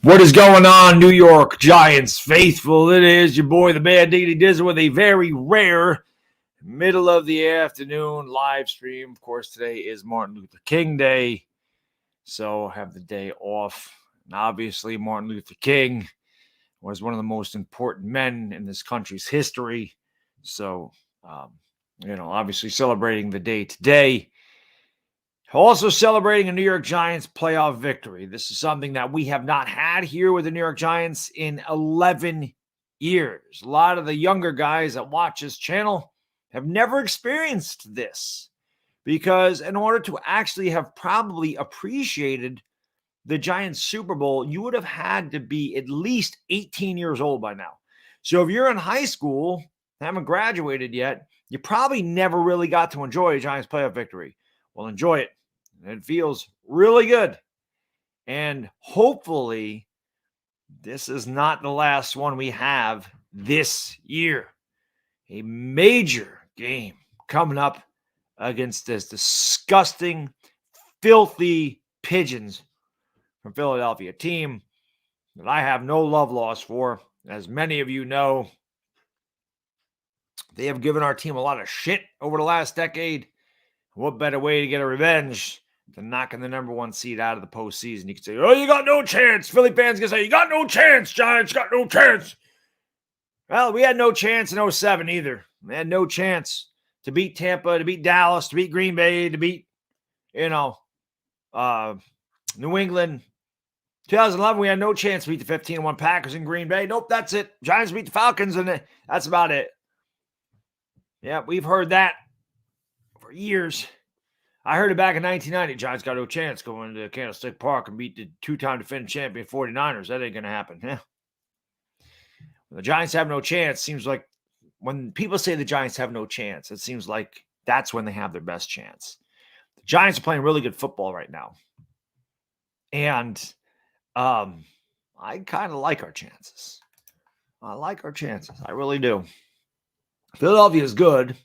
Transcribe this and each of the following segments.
What is going on, New York Giants faithful? It is your boy, the Bad Diggity Dizzle, with a very rare middle of the afternoon live stream. Of course, today is Martin Luther King Day, so I have the day off. And obviously, Martin Luther King was one of the most important men in this country's history. So, obviously celebrating the day today. Also celebrating a New York Giants playoff victory. This is something that we have not had here with the New York Giants in 11 years. A lot of the younger guys that watch this channel have never experienced this because in order to actually have probably appreciated the Giants Super Bowl, you would have had to be at least 18 years old by now. So if you're in high school, haven't graduated yet, you probably never really got to enjoy a Giants playoff victory. Well, enjoy it. It feels really good. And hopefully, this is not the last one we have this year. A major game coming up against this disgusting, filthy pigeons from Philadelphia, a team that I have no love lost for. As many of you know, they have given our team a lot of shit over the last decade. What better way to get a revenge than knocking the number one seed out of the postseason? You can say, oh, you got no chance. Philly fans can say, you got no chance, Giants, got no chance. Well, we had no chance in 07 either. We had no chance to beat Tampa, to beat Dallas, to beat Green Bay, to beat, New England. 2011, we had no chance to beat the 15-1 Packers in Green Bay. Nope, that's it. Giants beat the Falcons, and that's about it. Yeah, we've heard that for years. I heard it back in 1990. Giants got no chance going to Candlestick Park and beat the two-time defending champion 49ers. That ain't going to happen. Yeah. The Giants have no chance. Seems like when people say the Giants have no chance, it seems like that's when they have their best chance. The Giants are playing really good football right now. And I kind of like our chances. I like our chances. I really do. Philadelphia is good.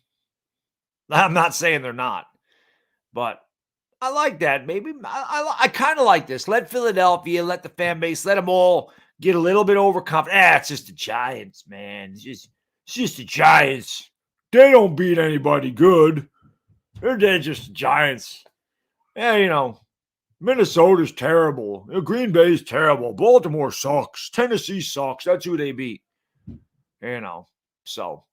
I'm not saying they're not. But I like that. Maybe I kind of like this. Let Philadelphia, let the fan base, let them all get a little bit overconfident. It's just the Giants, man. It's just the Giants. They don't beat anybody good. They're just the Giants. Yeah, Minnesota's terrible. Green Bay's terrible. Baltimore sucks. Tennessee sucks. That's who they beat. So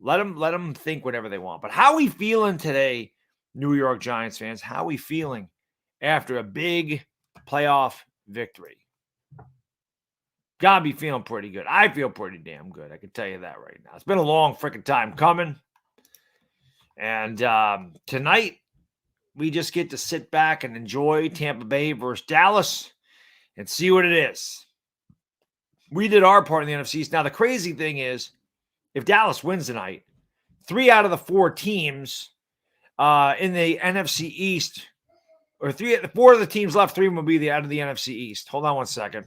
let them think whatever they want. But how we feeling today, New York Giants fans? How we feeling after a big playoff victory? Gotta be feeling pretty good. I feel pretty damn good. I can tell you that right now. It's been a long freaking time coming. And tonight, we just get to sit back and enjoy Tampa Bay versus Dallas and see what it is. We did our part in the NFC East. Now, the crazy thing is, if Dallas wins tonight, 3 out of the 4 teams in the NFC East, or 4 of the teams left, 3 will be out of the NFC East. Hold on one second.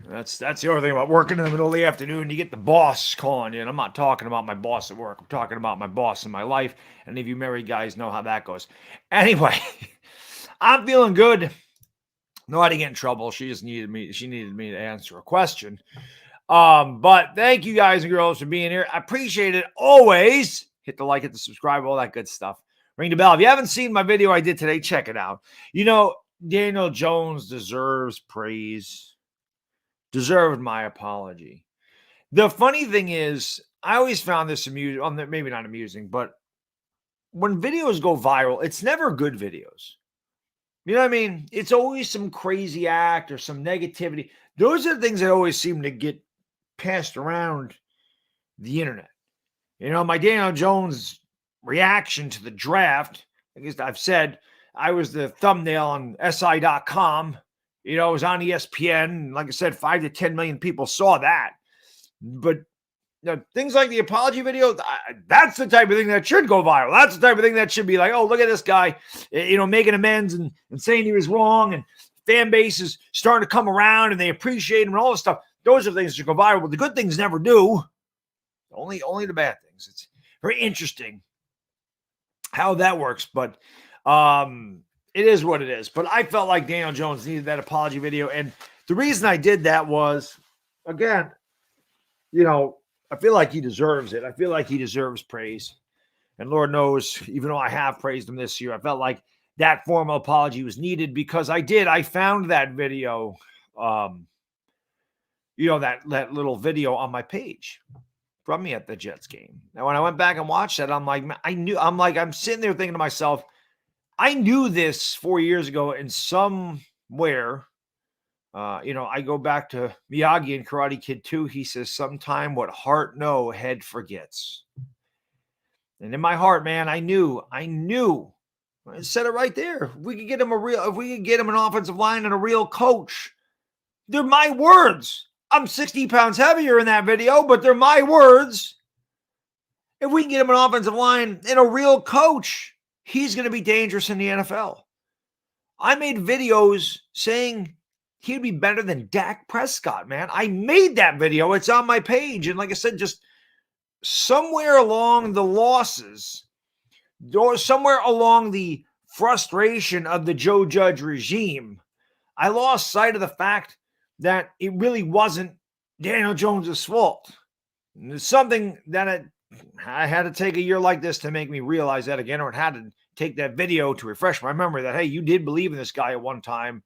That's the other thing about working in the middle of the afternoon. You get the boss calling you, and I'm not talking about my boss at work. I'm talking about my boss in my life. Any of you married guys know how that goes. Anyway, I'm feeling good. No, I didn't get in trouble. She needed me to answer a question. But thank you guys and girls for being here. I appreciate it always. Hit the like, hit the subscribe, all that good stuff. Ring the bell. If you haven't seen my video I did today, check it out. Daniel Jones deserves praise. Deserved my apology. The funny thing is, I always found this amusing, maybe not amusing, but when videos go viral, it's never good videos. You know what I mean? It's always some crazy act or some negativity. Those are the things that always seem to get passed around the internet. My Daniel Jones reaction to the draft, I guess I've said, I was the thumbnail on SI.com. It was on ESPN. Like I said, 5 to 10 million people saw that. But things like the apology video, that's the type of thing that should go viral. That's the type of thing that should be like, oh, look at this guy, making amends and saying he was wrong, and fan base is starting to come around and they appreciate him and all this stuff. Those are things that should go viral, but the good things never do. Only the bad things. It's very interesting how that works, but it is what it is. But I felt like Daniel Jones needed that apology video, and the reason I did that was, again, I feel like he deserves it. I feel like he deserves praise. And Lord knows, even though I have praised him this year, I felt like that formal apology was needed because I found that video, that little video on my page from me at the Jets game. Now, when I went back and watched that, I'm sitting there thinking to myself, I knew this 4 years ago in somewhere. I go back to Miyagi and Karate Kid 2. He says, sometime what heart know, head forgets. And in my heart, man, I knew. I said it right there. If we could get him an offensive line and a real coach, they're my words. I'm 60 pounds heavier in that video, but they're my words. If we can get him an offensive line and a real coach, he's going to be dangerous in the NFL. I made videos saying he'd be better than Dak Prescott, man. I made that video. It's on my page. And like I said, just somewhere along the losses, somewhere along the frustration of the Joe Judge regime, I lost sight of the fact that it really wasn't Daniel Jones' fault. And it's something that I had to take a year like this to make me realize that again, or it had to take that video to refresh my memory that, hey, you did believe in this guy at one time.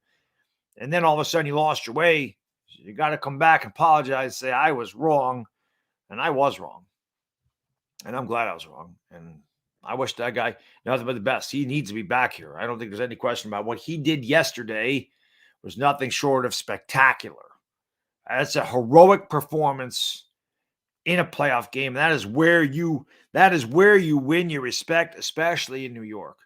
And then all of a sudden you lost your way. You got to come back and apologize, say I was wrong. And I was wrong. And I'm glad I was wrong. And I wish that guy nothing but the best. He needs to be back here. I don't think there's any question about what he did yesterday was nothing short of spectacular. That's a heroic performance in a playoff game. That is where you win your respect, especially in New York.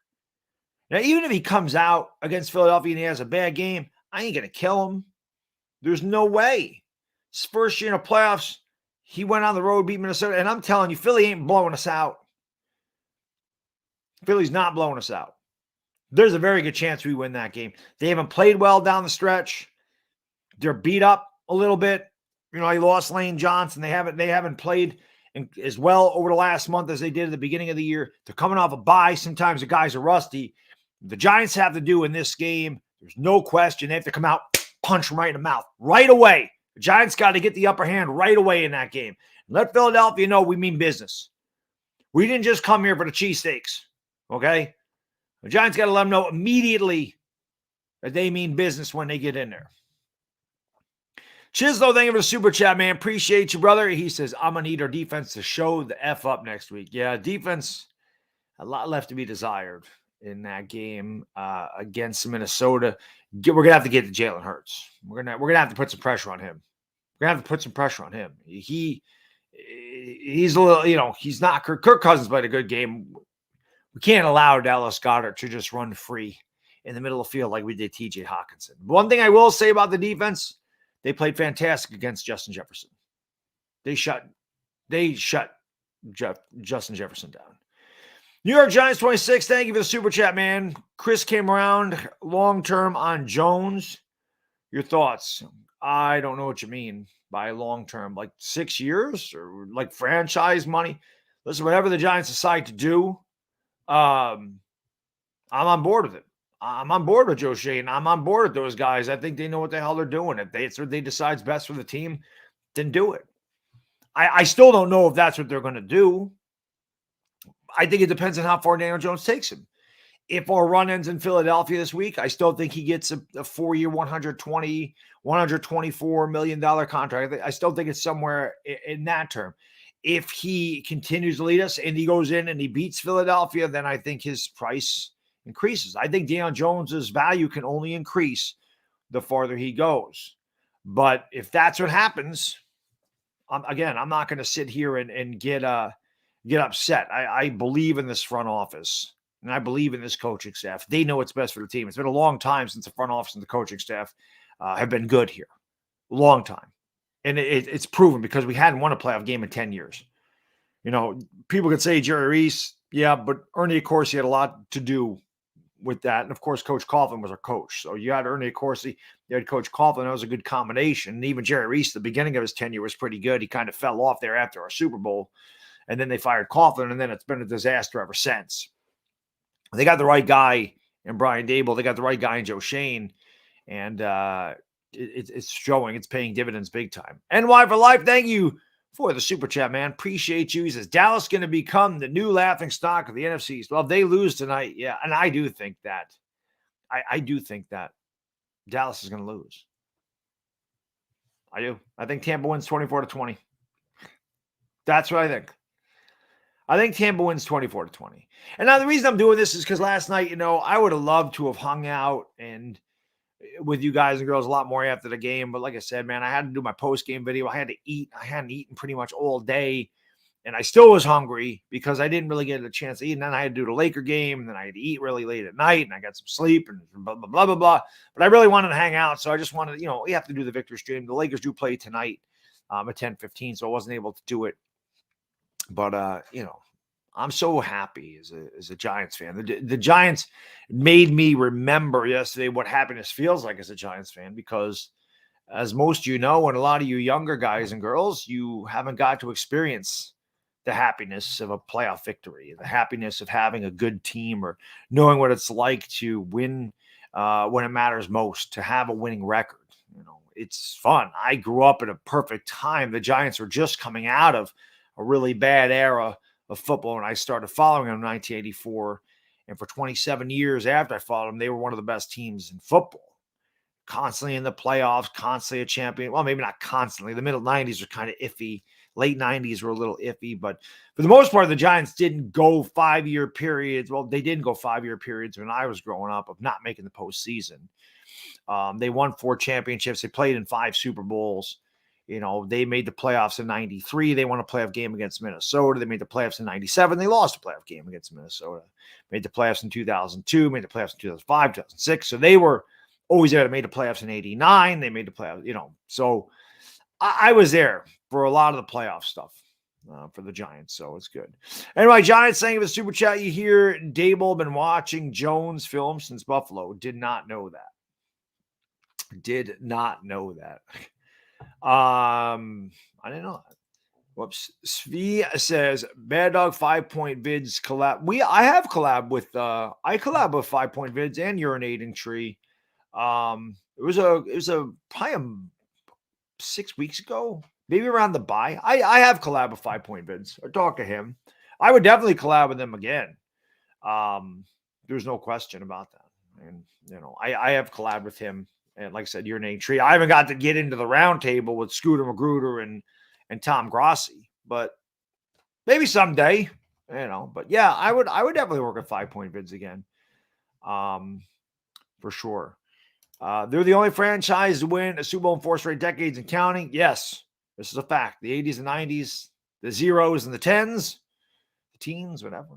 Now, even if he comes out against Philadelphia and he has a bad game, I ain't going to kill him. There's no way. His first year in the playoffs, he went on the road, beat Minnesota. And I'm telling you, Philly ain't blowing us out. Philly's not blowing us out. There's a very good chance we win that game. They haven't played well down the stretch. They're beat up a little bit. He lost Lane Johnson. They haven't played as well over the last month as they did at the beginning of the year. They're coming off a bye. Sometimes the guys are rusty. The Giants have to do in this game, there's no question. They have to come out, punch them right in the mouth right away. The Giants got to get the upper hand right away in that game. Let Philadelphia know we mean business. We didn't just come here for the cheesesteaks, okay? The Giants got to let them know immediately that they mean business when they get in there. Chislo, thank you for the super chat, man. Appreciate you, brother. He says, I'm going to need our defense to show the F up next week. Yeah, defense, a lot left to be desired in that game against Minnesota. We're going to have to get to Jalen Hurts. We're going to have to put some pressure on him. We're going to have to put some pressure on him. He's a little, he's not. Kirk Cousins played a good game. We can't allow Dallas Goedert to just run free in the middle of the field like we did TJ Hawkinson. One thing I will say about the defense, they played fantastic against Justin Jefferson. They shut Justin Jefferson down. New York Giants 26, thank you for the super chat, man. Chris came around long-term on Jones. Your thoughts? I don't know what you mean by long-term, like 6 years or like franchise money. Listen, whatever the Giants decide to do, I'm on board with it. I'm on board with Joe Shane. I'm on board with those guys. I think they know what the hell they're doing. If it's what they decide's best for the team, then do it. I still don't know if that's what they're going to do. I think it depends on how far Daniel Jones takes him. If our run ends in Philadelphia this week, I still think he gets a 4-year, $124 million contract. I still think it's somewhere in that term. If he continues to lead us and he goes in and he beats Philadelphia, then I think his price increases. I think Daniel Jones's value can only increase the farther he goes. But if that's what happens, I'm not going to sit here and get upset. I believe in this front office, and I believe in this coaching staff. They know what's best for the team. It's been a long time since the front office and the coaching staff have been good here. Long time. And it's proven because we hadn't won a playoff game in 10 years. People could say Jerry Reese, yeah, but Ernie, of course, he had a lot to do with that. And of course, Coach Coughlin was our coach. So you had Ernie Accorsi, you had Coach Coughlin. That was a good combination. And even Jerry Reese, the beginning of his tenure was pretty good. He kind of fell off there after our Super Bowl. And then they fired Coughlin, and then it's been a disaster ever since. They got the right guy in Brian Dable. They got the right guy in Joe Shane. And it's showing. It's paying dividends big time. NY for life. Thank you for the super chat, man. Appreciate you. He says, Dallas going to become the new laughing stock of the NFC East. Well, if they lose tonight, yeah. And I do think that. I do think that Dallas is going to lose. I do. I think Tampa wins 24-20. That's what I think. I think Tampa wins 24-20. And now the reason I'm doing this is because last night, I would have loved to have hung out and with you guys and girls a lot more after the game. But like I said, man, I had to do my post-game video. I had to eat. I hadn't eaten pretty much all day. And I still was hungry because I didn't really get a chance to eat. And then I had to do the Laker game. And then I had to eat really late at night. And I got some sleep and blah, blah, blah, blah, blah. But I really wanted to hang out. So I just wanted, we have to do the victory stream. The Lakers do play tonight at 10:15. So I wasn't able to do it. But, I'm so happy as a Giants fan. The Giants made me remember yesterday what happiness feels like as a Giants fan, because as most and a lot of you younger guys and girls, you haven't got to experience the happiness of a playoff victory, the happiness of having a good team, or knowing what it's like to win when it matters most, to have a winning record. It's fun. I grew up at a perfect time. The Giants were just coming out of a really bad era of football, and I started following them in 1984. And for 27 years after I followed them, they were one of the best teams in football. Constantly in the playoffs, constantly a champion. Well, maybe not constantly. The middle 90s were kind of iffy. Late 90s were a little iffy. But for the most part, the Giants didn't go 5-year periods. Well, they didn't go 5-year periods when I was growing up of not making the postseason. They won 4 championships. They played in 5 Super Bowls. They made the playoffs in 93. They won a playoff game against Minnesota. They made the playoffs in 97. They lost a playoff game against Minnesota. Made the playoffs in 2002. Made the playoffs in 2005, 2006. So they were always there. They made the playoffs in 89. They made the playoffs, So I was there for a lot of the playoff stuff for the Giants. So it's good. Anyway, Giants saying of a super chat, you hear Dable been watching Jones film since Buffalo. Did not know that. Did not know that. I didn't know that. Whoops. Svi says Bad Dog 5-Point Vids collab. I have collab with 5-Point Vids and Urinating Tree. It was probably 6 weeks ago, maybe around the bye. I have collab with 5-Point Vids. I talked to him. I would definitely collab with them again. There's no question about that. And I have collab with him. And like I said, Urinating Tree. I haven't got to get into the round table with Scooter Magruder and Tom Grossi, but maybe someday, But yeah, I would definitely work at 5-Point Vids again, for sure. They're the only franchise to win a Super Bowl in 4 straight decades and counting. Yes, this is a fact. The 80s and 90s, the zeros and the tens, the teens, whatever.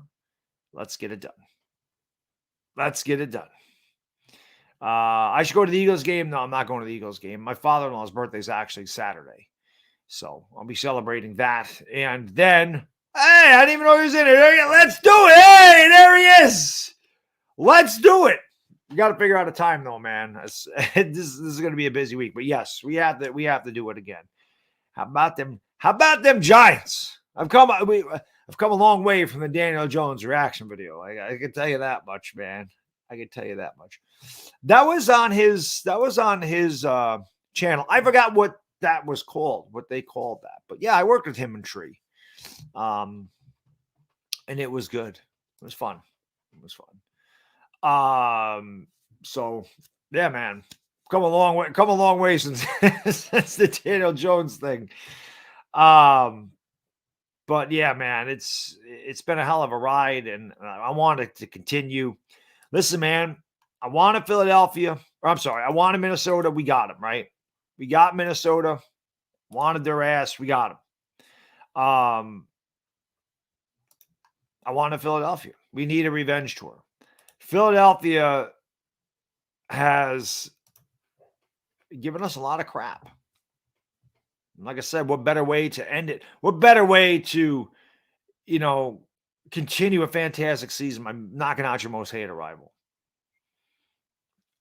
Let's get it done. Let's get it done. I should go to the Eagles game. No, I'm not going to the Eagles game. My father-in-law's birthday is actually Saturday. So I'll be celebrating that. And then, hey, I didn't even know he was in it. Let's do it. Hey, there he is. Let's do it. You got to figure out a time though, man. This is going to be a busy week. But yes, we have to do it again. How about them Giants? I've come a long way from the Daniel Jones reaction video. I can tell you that much, man. I can tell you that much. That was on his channel. I forgot what that was called, what they called that. But yeah, I worked with him and Tree. And it was good. It was fun. So yeah, man. Come a long way since since the Daniel Jones thing. But yeah, man, it's been a hell of a ride, and I want it to continue. Listen, man, I wanted Philadelphia. I wanted Minnesota. We got them, right? We got Minnesota. Wanted their ass. We got them. I wanted Philadelphia. We need a revenge tour. Philadelphia has given us a lot of crap. Like I said, what better way to end it? What better way to, continue a fantastic season by knocking out your most hated rival?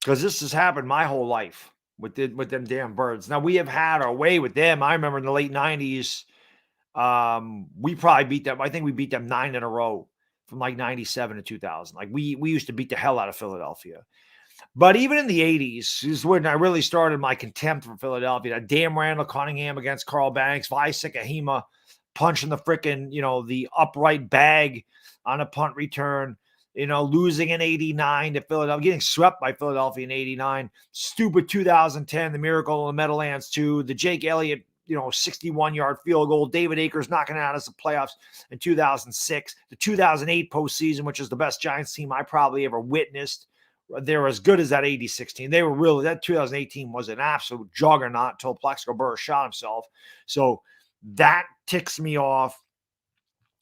Because this has happened my whole life with them damn Birds. Now, we have had our way with them. I remember in the late 90s, we probably beat them. I think we beat them 9 in a row from like 97 to 2000. Like we used to beat the hell out of Philadelphia. But even in the 80s is when I really started my contempt for Philadelphia. That damn Randall Cunningham against Carl Banks, Visek Ahima punching the frickin', the upright bag on a punt return, losing in 89 to Philadelphia, getting swept by Philadelphia in 89. Stupid 2010, the Miracle in the Meadowlands 2, the Jake Elliott 61-yard field goal. David Akers knocking out us the playoffs in 2006. The 2008 postseason, which is the best Giants team I probably ever witnessed. They're as good as that 86 team. They were really, that 2018 was an absolute juggernaut until Plexico Burress shot himself. So that ticks me off.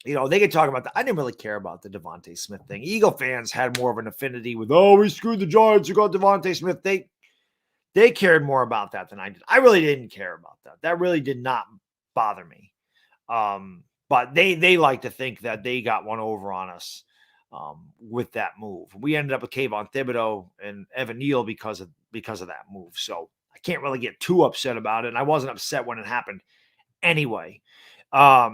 They could talk about that. I didn't really care about the Devontae Smith thing. Eagle fans had more of an affinity with, we screwed the Giants, you got Devontae Smith. They cared more about that than I did. I really didn't care about that. That really did not bother me. But they like to think that they got one over on us with that move. We ended up with Kayvon Thibodeau and Evan Neal because of that move. So I can't really get too upset about it. And I wasn't upset when it happened anyway. But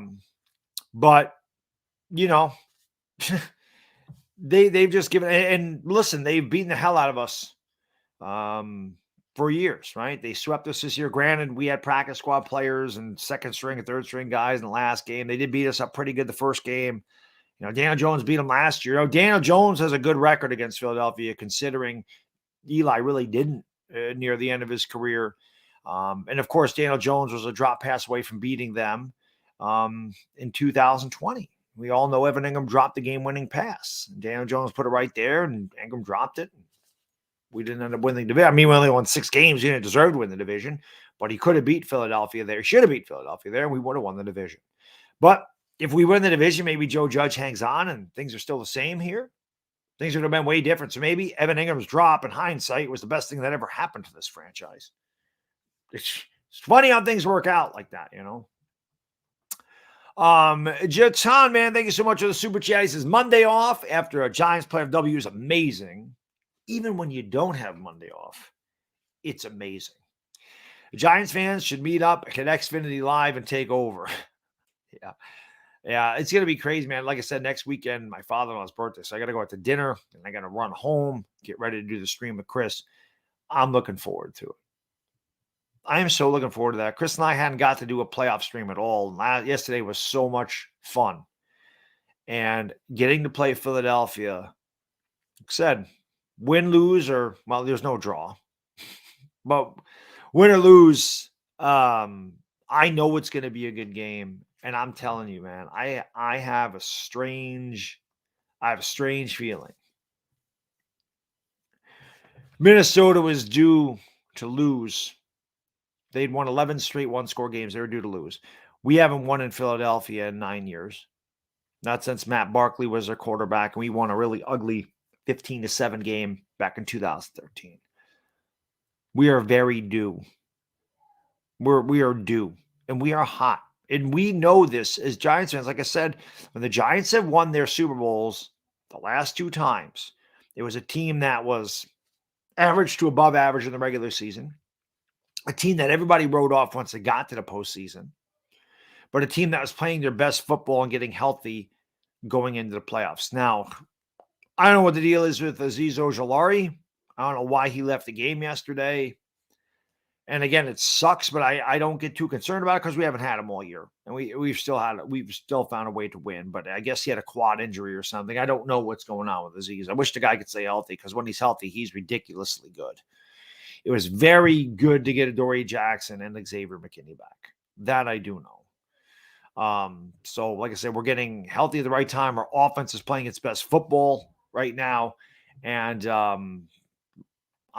they've just given, and listen, they've beaten the hell out of us for years, right? They swept us this year. Granted, we had practice squad players and second string and third string guys in the last game. They did beat us up pretty good the first game. Daniel Jones beat them last year. Daniel Jones has a good record against Philadelphia, considering Eli really didn't near the end of his career. And of course, Daniel Jones was a drop pass away from beating them in 2020. We all know Evan Ingram dropped the game-winning pass. Daniel Jones put it right there, and Ingram dropped it. We didn't end up winning the division. I mean, we only won 6 games. He didn't deserve to win the division, but he could have beat Philadelphia there. He should have beat Philadelphia there, and we would have won the division. But if we win the division, maybe Joe Judge hangs on and things are still the same here. Things would have been way different. So maybe Evan Ingram's drop, in hindsight, was the best thing that ever happened to this franchise. It's funny how things work out like that, Jatan, man, thank you so much for the super chat. He says Monday off after a Giants playoff W is amazing. Even when you don't have Monday off, it's amazing. Giants fans should meet up at Xfinity Live and take over. Yeah, it's going to be crazy, man. Like I said, next weekend, my father-in-law's birthday, so I got to go out to dinner, and I got to run home, get ready to do the stream with Chris. I'm looking forward to it. I am so looking forward to that. Chris and I hadn't got to do a playoff stream at all. Yesterday was so much fun. And getting to play Philadelphia, like I said, win, lose, or, well, there's no draw. But win or lose, I know it's going to be a good game. And I'm telling you, man, I have a strange feeling. Minnesota was due to lose. They'd won 11 straight one-score games. They were due to lose. We haven't won in Philadelphia in 9 years. Not since Matt Barkley was their quarterback, and we won a really ugly 15-7 game back in 2013. We are very due. We are due, and we are hot. And we know this as Giants fans. Like I said, when the Giants have won their Super Bowls the last 2 times, it was a team that was average to above average in the regular season, a team that everybody wrote off once they got to the postseason, but a team that was playing their best football and getting healthy going into the playoffs. Now, I don't know what the deal is with Azeez Ojulari. I don't know why he left the game yesterday. And again, it sucks, but I don't get too concerned about it because we haven't had him all year, and we've still found a way to win. But I guess he had a quad injury or something. I don't know what's going on with Azeez. I wish the guy could stay healthy because when he's healthy, he's ridiculously good. It was very good to get Adoree Jackson and Xavier McKinney back. That I do know. So like I said, we're getting healthy at the right time. Our offense is playing its best football right now, and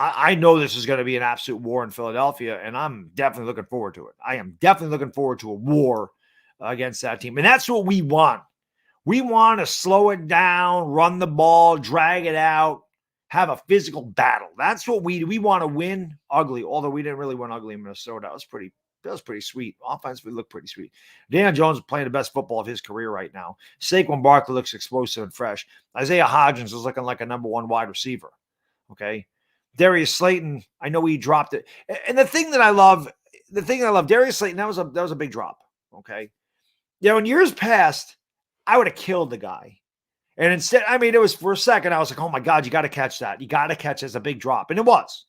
I know this is going to be an absolute war in Philadelphia, and I'm definitely looking forward to it. I am definitely looking forward to a war against that team. And that's what we want. We want to slow it down, run the ball, drag it out, have a physical battle. That's what we want to win ugly, although we didn't really win ugly in Minnesota. That was pretty Feels pretty sweet. Offensively, look pretty sweet. Daniel Jones is playing the best football of his career right now. Saquon Barkley looks explosive and fresh. Isaiah Hodgins is looking like a number one wide receiver. Okay. Darius Slayton, I know he dropped it. And the thing I love, Darius Slayton, that was a big drop. Okay. In years past, I would have killed the guy. And instead, it was for a second, I was like, oh my God, you got to catch that. You got to catch it as a big drop. And it was.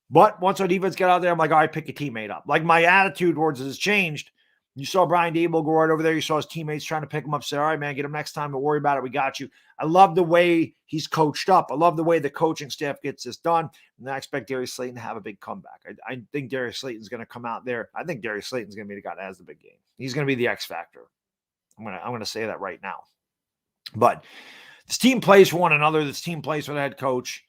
But once our defense got out there, I'm like, all right, pick a teammate up. Like, my attitude towards it has changed. You saw Brian Dable go right over there. You saw his teammates trying to pick him up. Say, all right, man, get him next time. Don't worry about it. We got you. I love the way he's coached up. I love the way the coaching staff gets this done. And I expect Darius Slayton to have a big comeback. I think Darius Slayton's going to come out there. I think Darius Slayton's going to be the guy that has the big game. He's going to be the X factor. I'm going to say that right now. But this team plays for one another. This team plays for the head coach.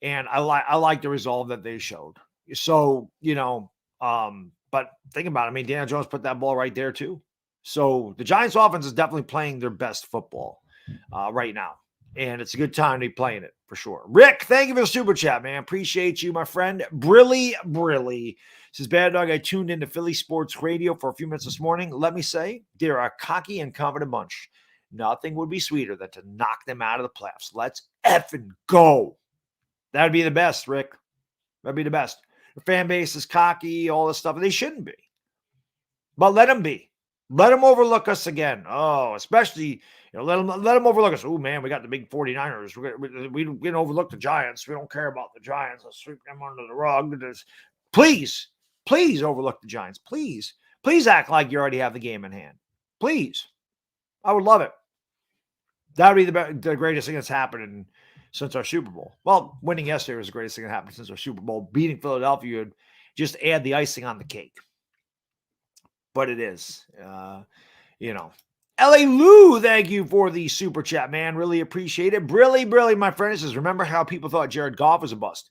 And I like the resolve that they showed. So, but think about it. Daniel Jones put that ball right there too. So the Giants offense is definitely playing their best football right now. And it's a good time to be playing it for sure. Rick, thank you for the super chat, man. Appreciate you, my friend. Brilly says, Bad Dog, I tuned into Philly Sports Radio for a few minutes this morning. Let me say, they're a cocky and confident bunch. Nothing would be sweeter than to knock them out of the playoffs. Let's effing go. That would be the best, Rick. That'd be the best. The fan base is cocky, all this stuff. They shouldn't be. But let them be. Let them overlook us again. Oh, especially, let them overlook us. Oh, man, we got the big 49ers. We didn't overlook the Giants. We don't care about the Giants. Let's sweep them under the rug. Please overlook the Giants. Please act like you already have the game in hand. Please. I would love it. That would be the greatest thing that's happened since our Super Bowl. Well, winning yesterday was the greatest thing that happened since our Super Bowl. Beating Philadelphia would just add the icing on the cake. But it is, L.A. Lou, thank you for the super chat, man. Really appreciate it. Brilly, my friend. Says, remember how people thought Jared Goff was a bust?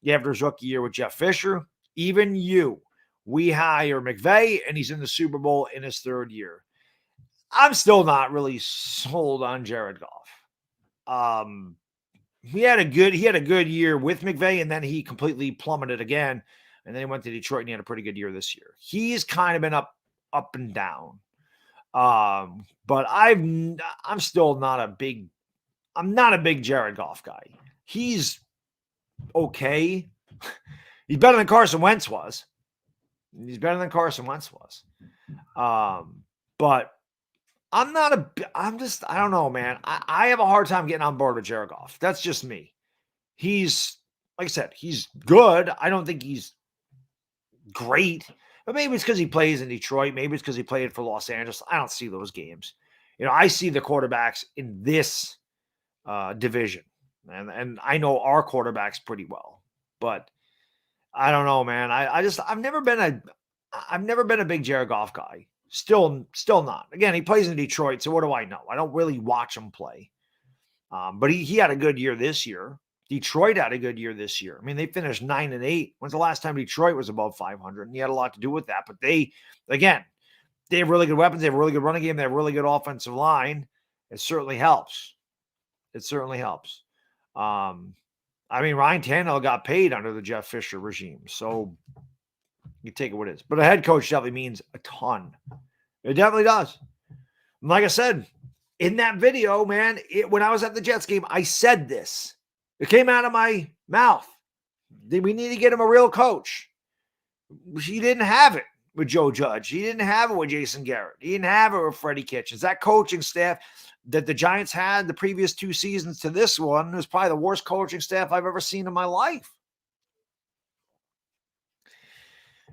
After his rookie year with Jeff Fisher, even you. We hire McVay, and he's in the Super Bowl in his third year. I'm still not really sold on Jared Goff. He had a good year with McVay, and then he completely plummeted again. And then he went to Detroit, and he had a pretty good year this year. He's kind of been up and down. But I'm still not a big Jared Goff guy. He's okay. He's better than Carson Wentz was. But I don't know, man. I have a hard time getting on board with Jared Goff. That's just me. He's, like I said, he's good. I don't think he's great. But maybe it's because he plays in Detroit. Maybe it's because he played for Los Angeles. I don't see those games. I see the quarterbacks in this division. And I know our quarterbacks pretty well. But I don't know, man. I've never been a big Jared Goff guy. Still not. Again, he plays in Detroit, so what do I know? I don't really watch him play. But he had a good year this year. Detroit had a good year this year. They finished 9-8. When's the last time Detroit was above 500? And he had a lot to do with that. But they have really good weapons. They have a really good running game. They have a really good offensive line. It certainly helps. Ryan Tannehill got paid under the Jeff Fisher regime. So you take it what it is. But a head coach definitely means a ton. It definitely does. And like I said, in that video, man, when I was at the Jets game, I said this. It came out of my mouth. We need to get him a real coach. He didn't have it with Joe Judge. He didn't have it with Jason Garrett. He didn't have it with Freddie Kitchens. That coaching staff that the Giants had the previous 2 seasons to this one was probably the worst coaching staff I've ever seen in my life.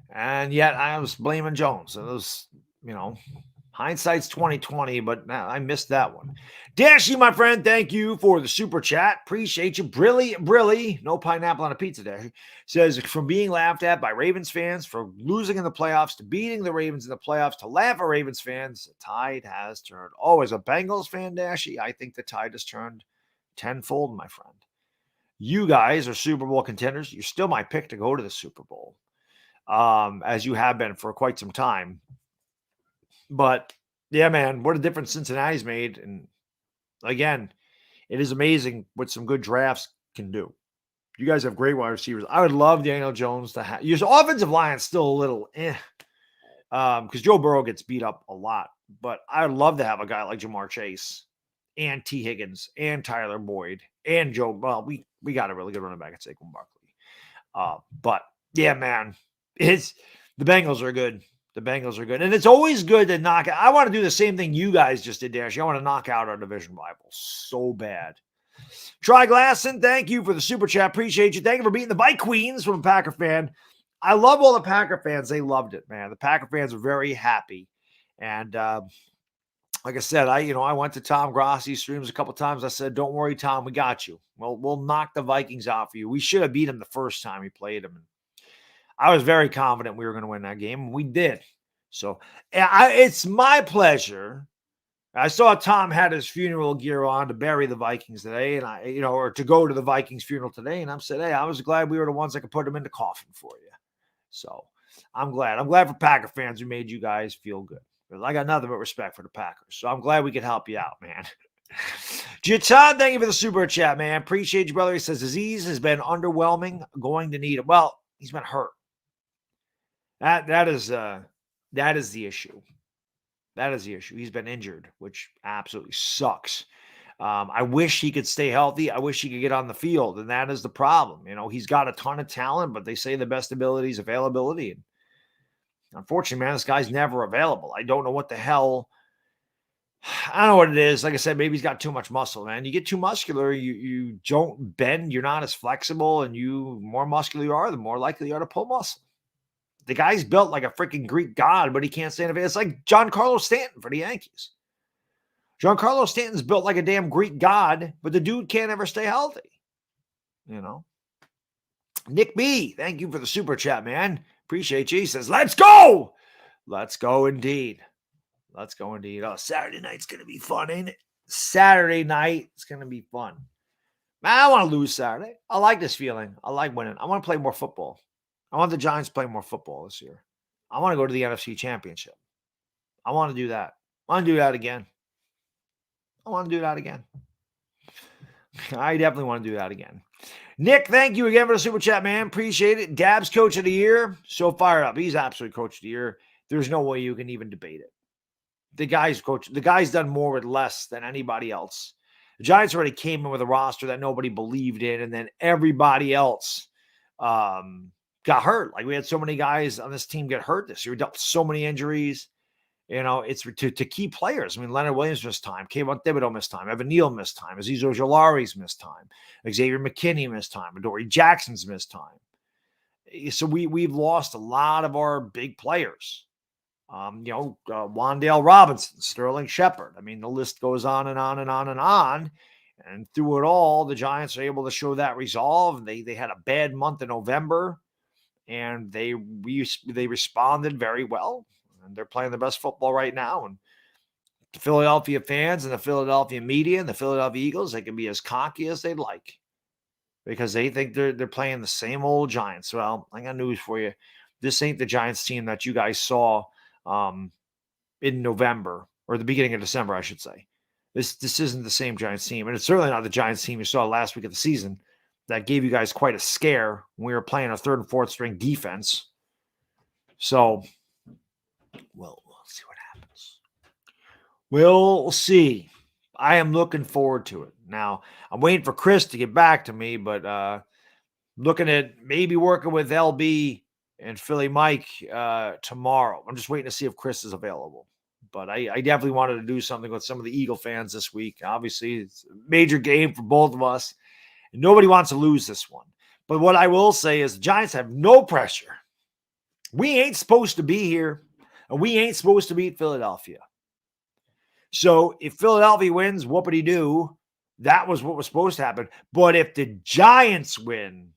And yet I was blaming Jones. It was, hindsight's 2020, but I missed that one. Dashy, my friend, thank you for the super chat. Appreciate you. Brilly, no pineapple on a pizza Dashy, says, from being laughed at by Ravens fans for losing in the playoffs to beating the Ravens in the playoffs to laugh at Ravens fans, the tide has turned. Oh, as a Bengals fan, Dashy, I think the tide has turned tenfold, my friend. You guys are Super Bowl contenders. You're still my pick to go to the Super Bowl, as you have been for quite some time. But yeah, man, what a difference Cincinnati's made. And again, it is amazing what some good drafts can do. You guys have great wide receivers. I would love Daniel Jones to have. Your offensive line is still a little because Joe Burrow gets beat up a lot. But I'd love to have a guy like Jamar Chase and T. Higgins and Tyler Boyd and Joe. Well, we got a really good running back at Saquon Barkley. But yeah, man, it's the Bengals are good. The Bengals are good. And it's always good to knock out. I want to do the same thing you guys just did, Dash. I want to knock out our division rivals so bad. Try Glasson, thank you for the super chat. Appreciate you. Thank you for beating the Bike Queens from a Packer fan. I love all the Packer fans. They loved it, man. The Packer fans are very happy. And like I said, I went to Tom Grossi's streams a couple times. I said, don't worry, Tom, we got you. Well, we'll knock the Vikings out for you. We should have beat them the first time we played them. I was very confident we were going to win that game, and we did. So it's my pleasure. I saw Tom had his funeral gear on to bury the Vikings today, and or to go to the Vikings funeral today. And I said, hey, I was glad we were the ones that could put them in the coffin for you. So I'm glad. I'm glad for Packer fans who made you guys feel good. I got nothing but respect for the Packers. So I'm glad we could help you out, man. Jitan, thank you for the super chat, man. Appreciate you, brother. He says, Aziz has been underwhelming, going to need it. Well, he's been hurt. That is the issue. That is the issue. He's been injured, which absolutely sucks. I wish he could stay healthy. I wish he could get on the field, and that is the problem. He's got a ton of talent, but they say the best ability is availability. And unfortunately, man, this guy's never available. I don't know what the hell. I don't know what it is. Like I said, maybe he's got too much muscle, man. You get too muscular, you don't bend. You're not as flexible, and more muscular you are, the more likely you are to pull muscle. The guy's built like a freaking Greek god, but he can't stand it. It's like Giancarlo Stanton for the Yankees. Giancarlo Stanton's built like a damn Greek god, but the dude can't ever stay healthy. Nick B, thank you for the super chat, man. Appreciate you. He says, let's go. Let's go indeed. Let's go indeed. Oh, Saturday night's going to be fun, ain't it? Saturday night, it's going to be fun. Man, I want to lose Saturday. I like this feeling. I like winning. I want to play more football. I want the Giants to play more football this year. I want to go to the NFC Championship. I want to do that. I want to do that again. I definitely want to do that again. Nick, thank you again for the super chat, man. Appreciate it. Dab's coach of the year. So fired up. He's absolutely coach of the year. There's no way you can even debate it. The guy's done more with less than anybody else. The Giants already came in with a roster that nobody believed in, and then everybody else got hurt. Like we had so many guys on this team get hurt this year. We dealt with so many injuries. It's to key players. I mean, Leonard Williams missed time. Kayvon Thibodeau missed time. Evan Neal missed time. Azeez Ojulari's missed time. Xavier McKinney missed time. Adoree Jackson's missed time. So we've lost a lot of our big players. Wan'Dale Robinson, Sterling Shepard. I mean, the list goes on and on and on and on. And through it all, the Giants are able to show that resolve. They had a bad month in November, and they responded very well. And they're playing the best football right now. And the Philadelphia fans and the Philadelphia media and the Philadelphia Eagles, they can be as cocky as they'd like because they think they're playing the same old Giants. Well, I got news for you. This ain't the Giants team that you guys saw in November or the beginning of December, I should say. This isn't the same Giants team. And it's certainly not the Giants team you saw last week of the season that gave you guys quite a scare when we were playing a third and fourth string defense. So, we'll see what happens. We'll see. I am looking forward to it. Now, I'm waiting for Chris to get back to me, but looking at maybe working with LB and Philly Mike tomorrow. I'm just waiting to see if Chris is available. But I definitely wanted to do something with some of the Eagle fans this week. Obviously, it's a major game for both of us. And nobody wants to lose this one. But what I will say is the Giants have no pressure. We ain't supposed to be here, and we ain't supposed to beat Philadelphia. So if Philadelphia wins, whoopity-doo, that was what was supposed to happen. But if the Giants win,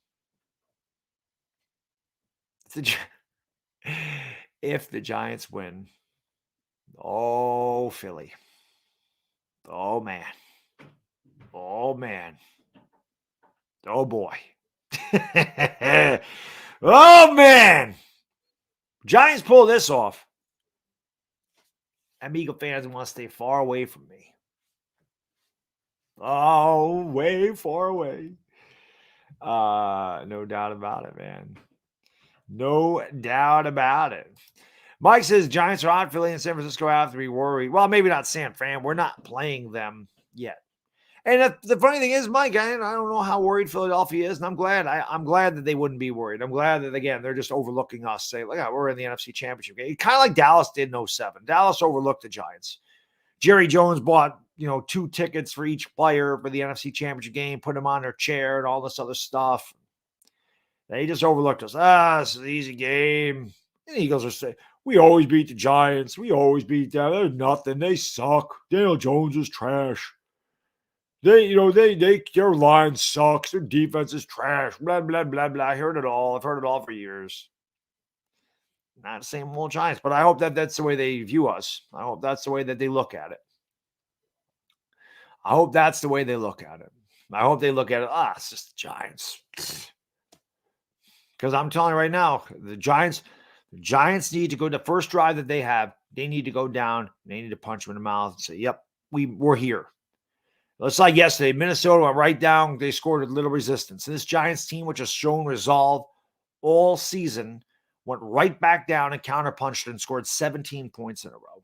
if the Giants win, oh, Philly. Oh, man. Oh, man. Oh, boy. Oh, man. Giants pull this off. I'm Eagle fans want to stay far away from me. Oh, way far away. No doubt about it, man. No doubt about it. Mike says Giants are on. Philly and San Francisco have to be worried. Well, maybe not San Fran. We're not playing them yet. And the funny thing is, Mike, I don't know how worried Philadelphia is, and I'm glad. I'm glad that they wouldn't be worried. I'm glad that, again, they're just overlooking us. Say, look, we're in the NFC Championship game. Kind of like Dallas did in 07. Dallas overlooked the Giants. Jerry Jones bought, 2 tickets for each player for the NFC Championship game, put them on their chair and all this other stuff. They just overlooked us. It's an easy game. And the Eagles are saying, we always beat the Giants. We always beat them. They're nothing. They suck. Daniel Jones is trash. Their line sucks. Their defense is trash. Blah, blah, blah, blah. I heard it all. I've heard it all for years. Not the same old Giants, but I hope that that's the way they view us. I hope that's the way that they look at it. I hope that's the way they look at it. I hope they look at it. It's just the Giants. Because I'm telling you right now, the Giants need to go the first drive that they have. They need to go down. They need to punch them in the mouth and say, yep, we're here. It's like yesterday, Minnesota went right down. They scored with little resistance. And this Giants team, which has shown resolve all season, went right back down and counterpunched and scored 17 points in a row.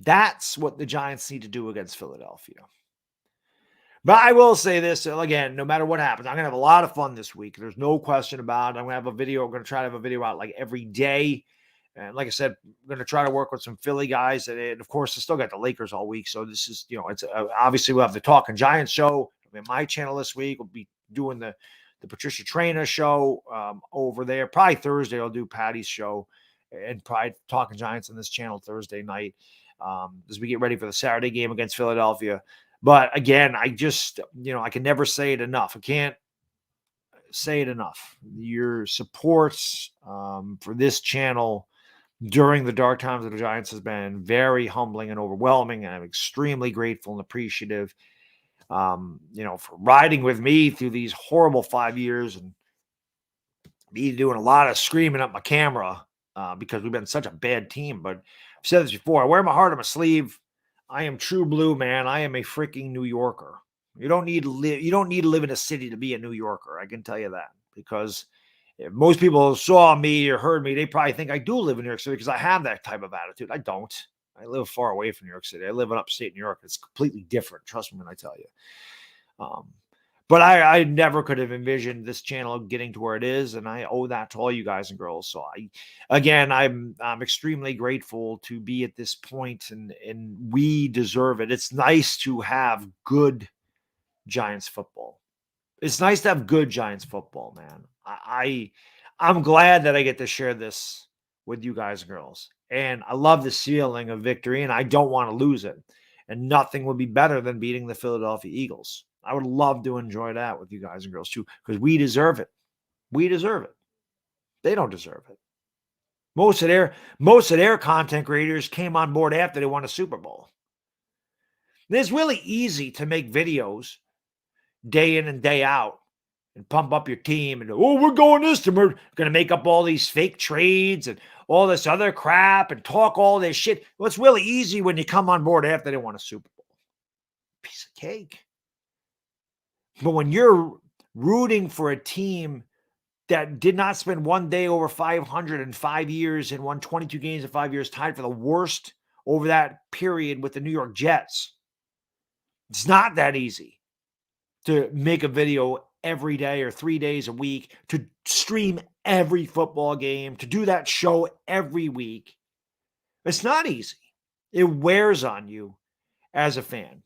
That's what the Giants need to do against Philadelphia. But I will say this, again, no matter what happens, I'm going to have a lot of fun this week. There's no question about it. I'm going to have a video. I'm going to try to have a video out like every day. And like I said, I'm going to try to work with some Philly guys. And of course, I still got the Lakers all week. So this is, it's obviously we'll have the Talking Giants show. My channel this week. We'll be doing the Patricia Trainer show over there. Probably Thursday, I'll do Patty's show and probably Talking Giants on this channel Thursday night as we get ready for the Saturday game against Philadelphia. But again, I just, I can never say it enough. I can't say it enough. Your support for this channel during the dark times of the Giants has been very humbling and overwhelming. And I'm extremely grateful and appreciative, for riding with me through these horrible 5 years and me doing a lot of screaming at my camera because we've been such a bad team. But I've said this before. I wear my heart on my sleeve. I am true blue, man. I am a freaking New Yorker. You don't need to live in a city to be a New Yorker. I can tell you that, because if most people saw me or heard me, they probably think I do live in New York City because I have that type of attitude. I don't. I live far away from New York City. I live in upstate New York. It's completely different. Trust me when I tell you. But I never could have envisioned this channel getting to where it is, and I owe that to all you guys and girls. So I'm extremely grateful to be at this point, and we deserve it. It's nice to have good Giants football. It's nice to have good Giants football, man. I'm glad that I get to share this with you guys and girls. And I love this feeling of victory, and I don't want to lose it. And nothing would be better than beating the Philadelphia Eagles. I would love to enjoy that with you guys and girls too, because we deserve it. We deserve it. They don't deserve it. Most of their content creators came on board after they won a Super Bowl. And it's really easy to make videos day in and day out and pump up your team and, we're going this to, we're going to make up all these fake trades and all this other crap and talk all this shit. Well, it's really easy when you come on board after they won a Super Bowl. Piece of cake. But when you're rooting for a team that did not spend one day over 500 in 5 years and won 22 games in 5 years, tied for the worst over that period with the New York Jets, it's not that easy to make a video every day or 3 days a week, to stream every football game, to do that show every week. It's not easy. It wears on you as a fan.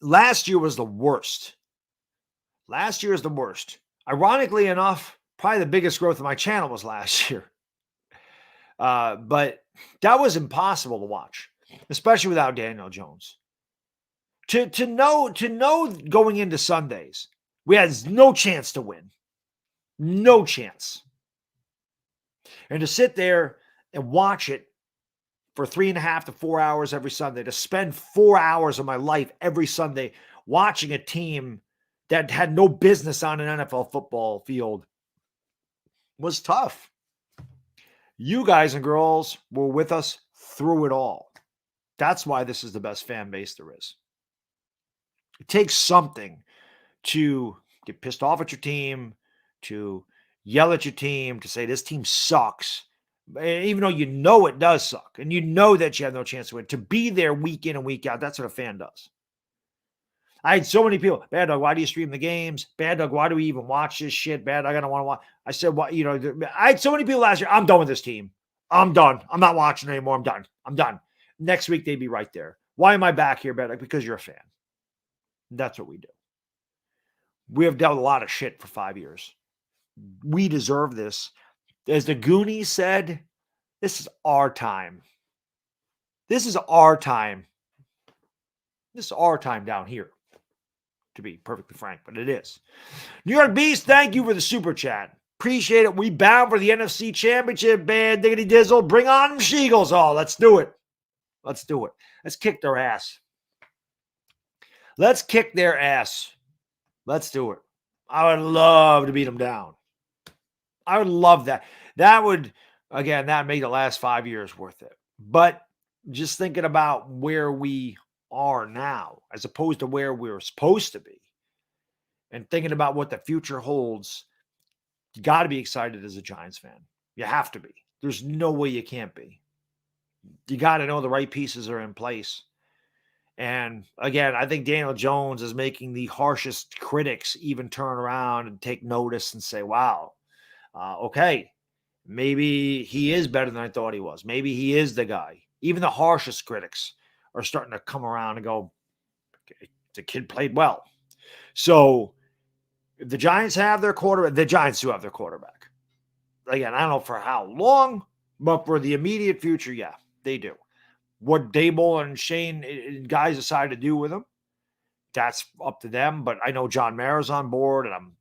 Last year was the worst. Last year is the worst. Ironically enough, probably the biggest growth of my channel was last year. But that was impossible to watch, especially without Daniel Jones. To know going into Sundays, we had no chance to win. No chance. And to sit there and watch it for 3.5 to 4 hours every Sunday, to spend 4 hours of my life every Sunday watching a team that had no business on an NFL football field was tough. You guys and girls were with us through it all. That's why this is the best fan base there is. It takes something to get pissed off at your team, to yell at your team, to say this team sucks. even though you know it does suck and you know that you have no chance to win, to be there week in and week out, that's what a fan does. I had so many people, Bad Dog, why do you stream the games? Bad Dog, why do we even watch this shit? Bad Dog, I don't want to watch. I said, what, I had so many people last year, I'm done with this team. I'm done. I'm not watching anymore. I'm done. I'm done. Next week, they'd be right there. Why am I back here, Bad Dog? Because you're a fan. That's what we do. We have dealt a lot of shit for 5 years. We deserve this. As the Goonies said, this is our time. This is our time. This is our time down here, to be perfectly frank, but it is. New York Beast, thank you for the super chat. Appreciate it. We bound for the NFC Championship, Bad Diggity Dizzle. Bring on them Sheagles. Oh, let's do it. Let's do it. Let's kick their ass. Let's kick their ass. Let's do it. I would love to beat them down. I would love that. That would, again, that made the last 5 years worth it. But just thinking about where we are now, as opposed to where we're supposed to be, and thinking about what the future holds, you got to be excited as a Giants fan. You have to be. There's no way you can't be. You got to know the right pieces are in place. And again, I think Daniel Jones is making the harshest critics even turn around and take notice and say, wow, okay, maybe he is better than I thought he was. Maybe he is the guy. Even the harshest critics are starting to come around and go, okay, the kid played well. So if the Giants have their quarterback, the Giants do have their quarterback. Again, I don't know for how long, but for the immediate future, yeah, they do. What Dable and Shane guys decide to do with him, that's up to them. But I know John Mara's on board, and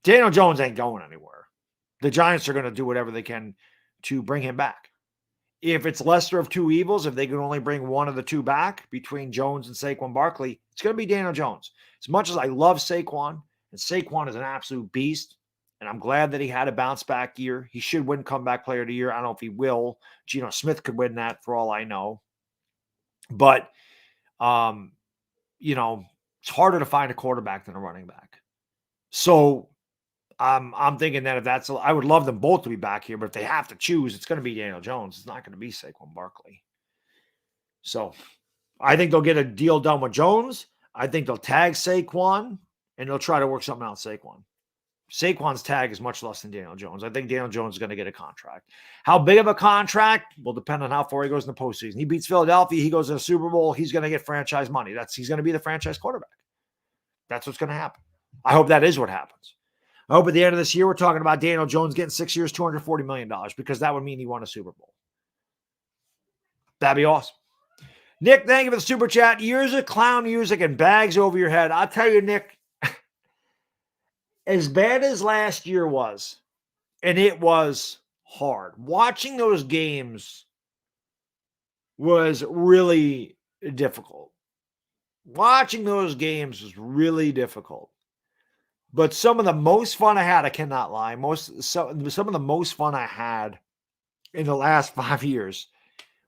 Daniel Jones ain't going anywhere. The Giants are going to do whatever they can to bring him back. If it's lesser of two evils, if they can only bring one of the two back between Jones and Saquon Barkley, it's going to be Daniel Jones. As much as I love Saquon, and Saquon is an absolute beast, and I'm glad that he had a bounce back year. He should win comeback player of the year. I don't know if he will. Geno Smith could win that for all I know. But, it's harder to find a quarterback than a running back. So I'm thinking that I would love them both to be back here, but if they have to choose, it's going to be Daniel Jones. It's not going to be Saquon Barkley. So I think they'll get a deal done with Jones. I think they'll tag Saquon, and they'll try to work something out with Saquon. Saquon's tag is much less than Daniel Jones. I think Daniel Jones is going to get a contract. How big of a contract will depend on how far he goes in the postseason. He beats Philadelphia. He goes to the Super Bowl. He's going to get franchise money. He's going to be the franchise quarterback. That's what's going to happen. I hope that is what happens. I hope at the end of this year, we're talking about Daniel Jones getting 6 years, $240 million, because that would mean he won a Super Bowl. That'd be awesome. Nick, thank you for the super chat. Years of clown music and bags over your head. I'll tell you, Nick, as bad as last year was, and it was hard, watching those games was really difficult. Watching those games was really difficult. But some of the most fun I had, I cannot lie, some of the most fun I had in the last 5 years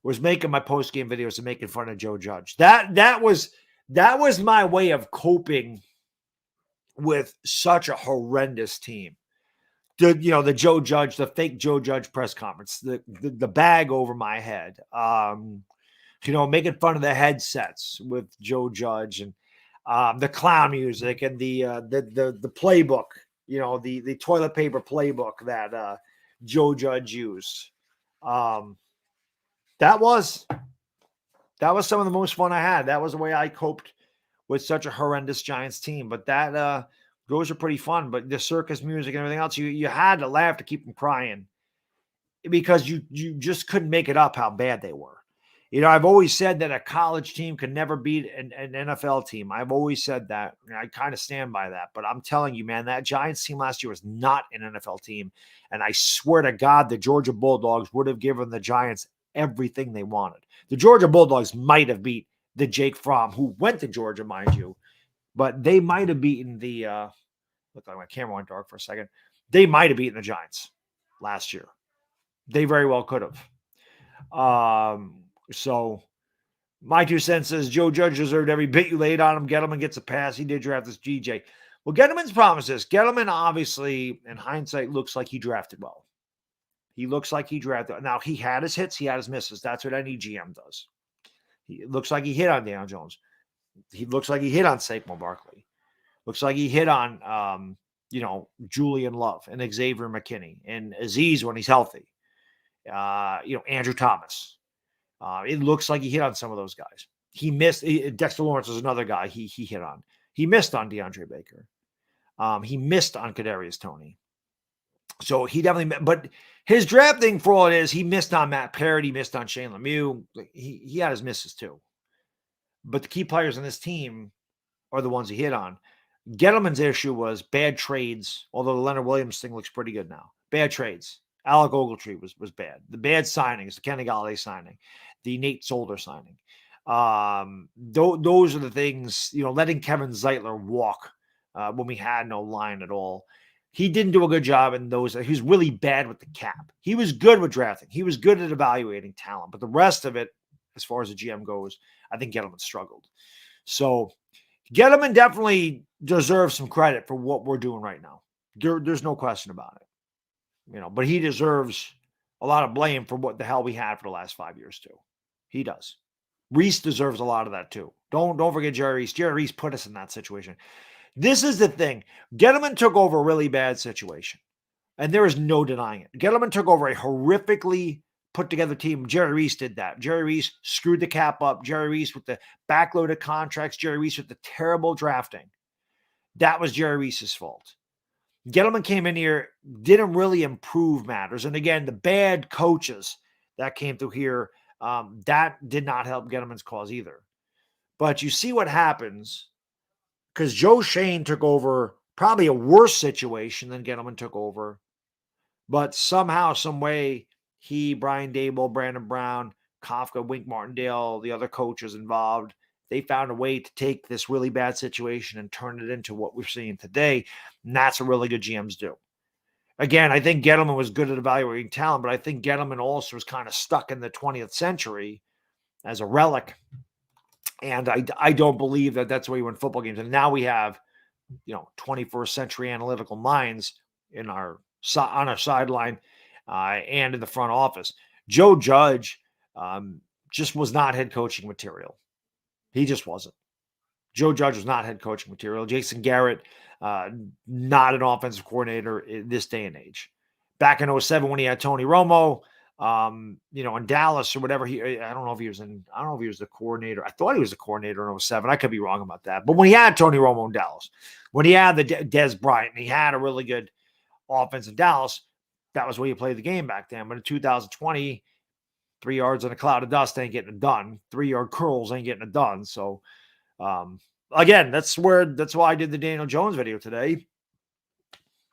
was making my post-game videos and making fun of Joe Judge. That was my way of coping with such a horrendous team. The Joe Judge, the fake Joe Judge press conference, the bag over my head, making fun of the headsets with Joe Judge, and the clown music, and the playbook, the toilet paper playbook that Joe Judge used. That was some of the most fun I had. That was the way I coped with such a horrendous Giants team. But those are pretty fun. But the circus music and everything else, you had to laugh to keep them crying, because you just couldn't make it up how bad they were. I've always said that a college team can never beat an NFL team. I've always said that, and I kind of stand by that. But I'm telling you, man, that Giants team last year was not an NFL team. And I swear to God, the Georgia Bulldogs would have given the Giants everything they wanted. The Georgia Bulldogs might have beat the Jake Fromm, who went to Georgia, mind you, but they might have beaten look like my camera went dark for a second. They might have beaten the Giants last year. They very well could have. So my 2 cents says Joe Judge deserved every bit you laid on him. Gettleman gets a pass. He did draft this GJ. Well, Gettleman's promises. Gettleman obviously, in hindsight, looks like he drafted well. He looks like he drafted. Now, he had his hits, he had his misses. That's what any GM does. It looks like he hit on Daniel Jones. He looks like he hit on Saquon Barkley. Looks like he hit on, Julian Love and Xavier McKinney and Azeez when he's healthy. Andrew Thomas. It looks like he hit on some of those guys. He missed. Dexter Lawrence is another guy he hit on. He missed on DeAndre Baker. He missed on Kadarius Toney. So he definitely, but his drafting, for all it is, he missed on Matt Parrott. He missed on Shane Lemieux. He had his misses too. But the key players on this team are the ones he hit on. Gettleman's issue was bad trades, although the Leonard Williams thing looks pretty good now. Bad trades. Alec Ogletree was bad. The bad signings, the Kenny Galladay signing, the Nate Solder signing. Those are the things, letting Kevin Zeitler walk when we had no line at all. He didn't do a good job in those. He was really bad with the cap. He was good with drafting. He was good at evaluating talent. But the rest of it, as far as the GM goes, I think Gettleman struggled. So Gettleman definitely deserves some credit for what we're doing right now. There's no question about it. But he deserves a lot of blame for what the hell we had for the last 5 years too. He does. Reese deserves a lot of that too. Don't forget Jerry Reese. Jerry Reese put us in that situation. This is the thing. Gettleman took over a really bad situation, and there is no denying it. Gettleman took over a horrifically put together team. Jerry Reese did that. Jerry Reese screwed the cap up. Jerry Reese with the backloaded contracts. Jerry Reese with the terrible drafting. That was Jerry Reese's fault. Gettleman came in here, didn't really improve matters. And again, the bad coaches that came through here, that did not help Gettleman's cause either. But you see what happens because Joe Shane took over probably a worse situation than Gettleman took over. But somehow, some way, he, Brian Dable, Brandon Brown, Kafka, Wink Martindale, the other coaches involved, they found a way to take this really bad situation and turn it into what we're seeing today. And that's what really good GMs do. Again, I think Gettleman was good at evaluating talent, but I think Gettleman also was kind of stuck in the 20th century as a relic. And I don't believe that that's the way you win football games. And now we have, 21st century analytical minds on our sideline and in the front office. Joe Judge just was not head coaching material. He just wasn't. Joe Judge was not head coaching material. Jason Garrett, not an offensive coordinator in this day and age. Back in 2007 when he had Tony Romo, in Dallas or whatever, I don't know if he was the coordinator. I thought he was the coordinator in 2007. I could be wrong about that. But when he had Tony Romo in Dallas, when he had the Des Bryant, and he had a really good offense in Dallas, that was where you played the game back then. But in 2020, 3 yards in a cloud of dust ain't getting it done. 3-yard curls ain't getting it done. So, again, that's why I did the Daniel Jones video today.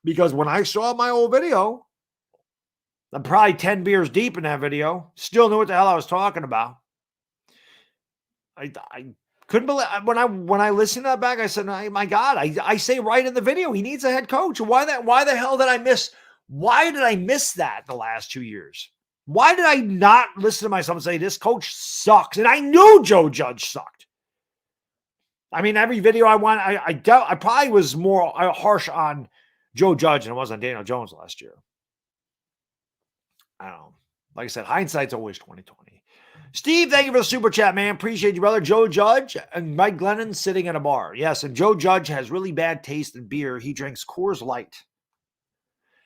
Because when I saw my old video, I'm probably 10 beers deep in that video. Still knew what the hell I was talking about. I couldn't believe when I listened to that back. I said, oh, my God, I say right in the video, he needs a head coach. Why the hell did I miss? Why did I miss that the last 2 years? Why did I not listen to myself and say this coach sucks? And I knew Joe Judge sucked. I mean, every video I went, I probably was more harsh on Joe Judge than I was on Daniel Jones last year. I don't know. Like I said, hindsight's always 2020. Steve, thank you for the super chat, man. Appreciate you, brother. Joe Judge and Mike Glennon sitting in a bar. Yes, and Joe Judge has really bad taste in beer. He drinks Coors Light.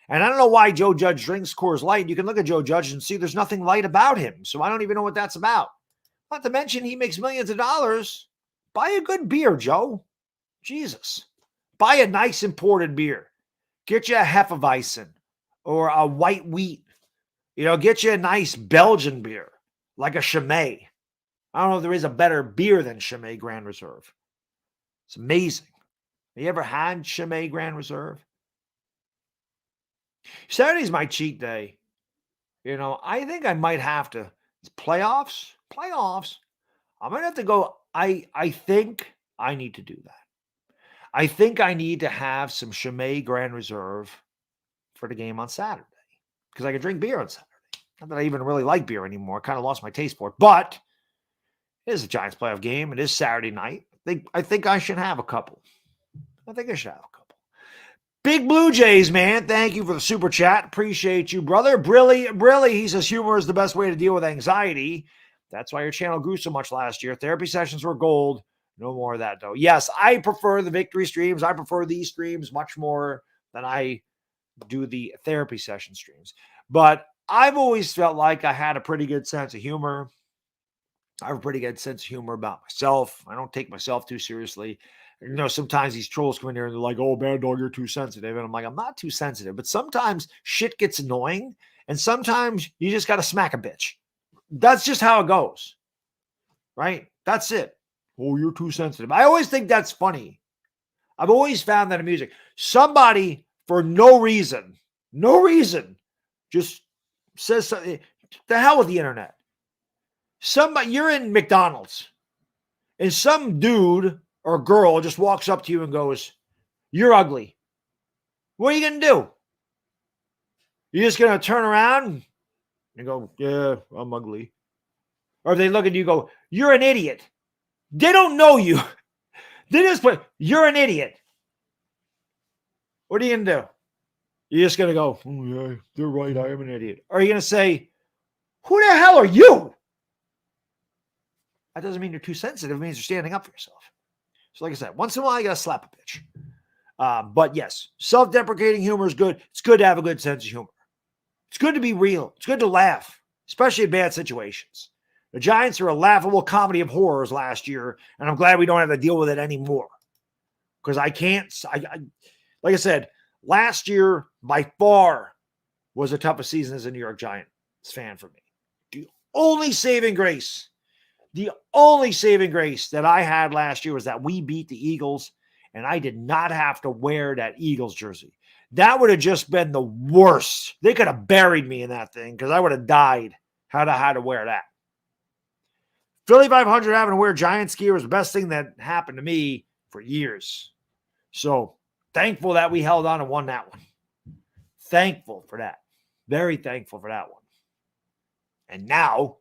And I don't know why Joe Judge drinks Coors Light. You can look at Joe Judge and see there's nothing light about him. So I don't even know what that's about. Not to mention he makes millions of dollars. Buy a good beer, Joe. Jesus. Buy a nice imported beer. Get you a Hefeweizen or a white wheat. Get you a nice Belgian beer, like a Chimay. I don't know if there is a better beer than Chimay Grand Reserve. It's amazing. Have you ever had Chimay Grand Reserve? Saturday's my cheat day. I think I might have to. It's playoffs. I might have to go. I think I need to do that. I think I need to have some Chimay Grand Reserve for the game on Saturday. Because I could drink beer on Saturday. Not that I even really like beer anymore. I kind of lost my taste for it. But it is a Giants playoff game. It is Saturday night. I think I should have a couple. Big Blue Jays, man. Thank you for the super chat. Appreciate you, brother. Brilly, he says humor is the best way to deal with anxiety. That's why your channel grew so much last year. Therapy sessions were gold. No more of that, though. Yes, I prefer the victory streams. I prefer these streams much more than I do the therapy session streams. But I've always felt like I had a pretty good sense of humor. I have a pretty good sense of humor about myself. I don't take myself too seriously. You know, sometimes these trolls come in here and they're like, oh, Bad Dog, you're too sensitive. And I'm like, I'm not too sensitive. But sometimes shit gets annoying. And sometimes you just got to smack a bitch. That's just how it goes. Right? That's it. Oh, you're too sensitive. I always think that's funny. I've always found that in music. Somebody, for no reason, just says something. The hell with the internet. Somebody, you're in McDonald's and some dude or girl just walks up to you and goes, you're ugly. What are you going to do? You're just going to turn around and go, yeah, I'm ugly. Or if they look at you and go, you're an idiot. They don't know you. They just put, you're an idiot. What are you going to do? You're just going to go, oh, yeah, they're right. I am an idiot. Or are you going to say, who the hell are you? That doesn't mean you're too sensitive. It means you're standing up for yourself. So like I said, once in a while, you got to slap a bitch. But yes, self-deprecating humor is good. It's good to have a good sense of humor. It's good to be real. It's good to laugh, especially in bad situations. The Giants are a laughable comedy of horrors last year, and I'm glad we don't have to deal with it anymore. Because like I said, last year, by far, was the toughest season as a New York Giants fan for me. The only saving grace that I had last year was that we beat the Eagles, and I did not have to wear that Eagles jersey. That would have just been the worst. They could have buried me in that thing because I would have died had I had to wear that. Philly 500 having to wear Giants gear was the best thing that happened to me for years. So thankful that we held on and won that one. Thankful for that. Very thankful for that one. And now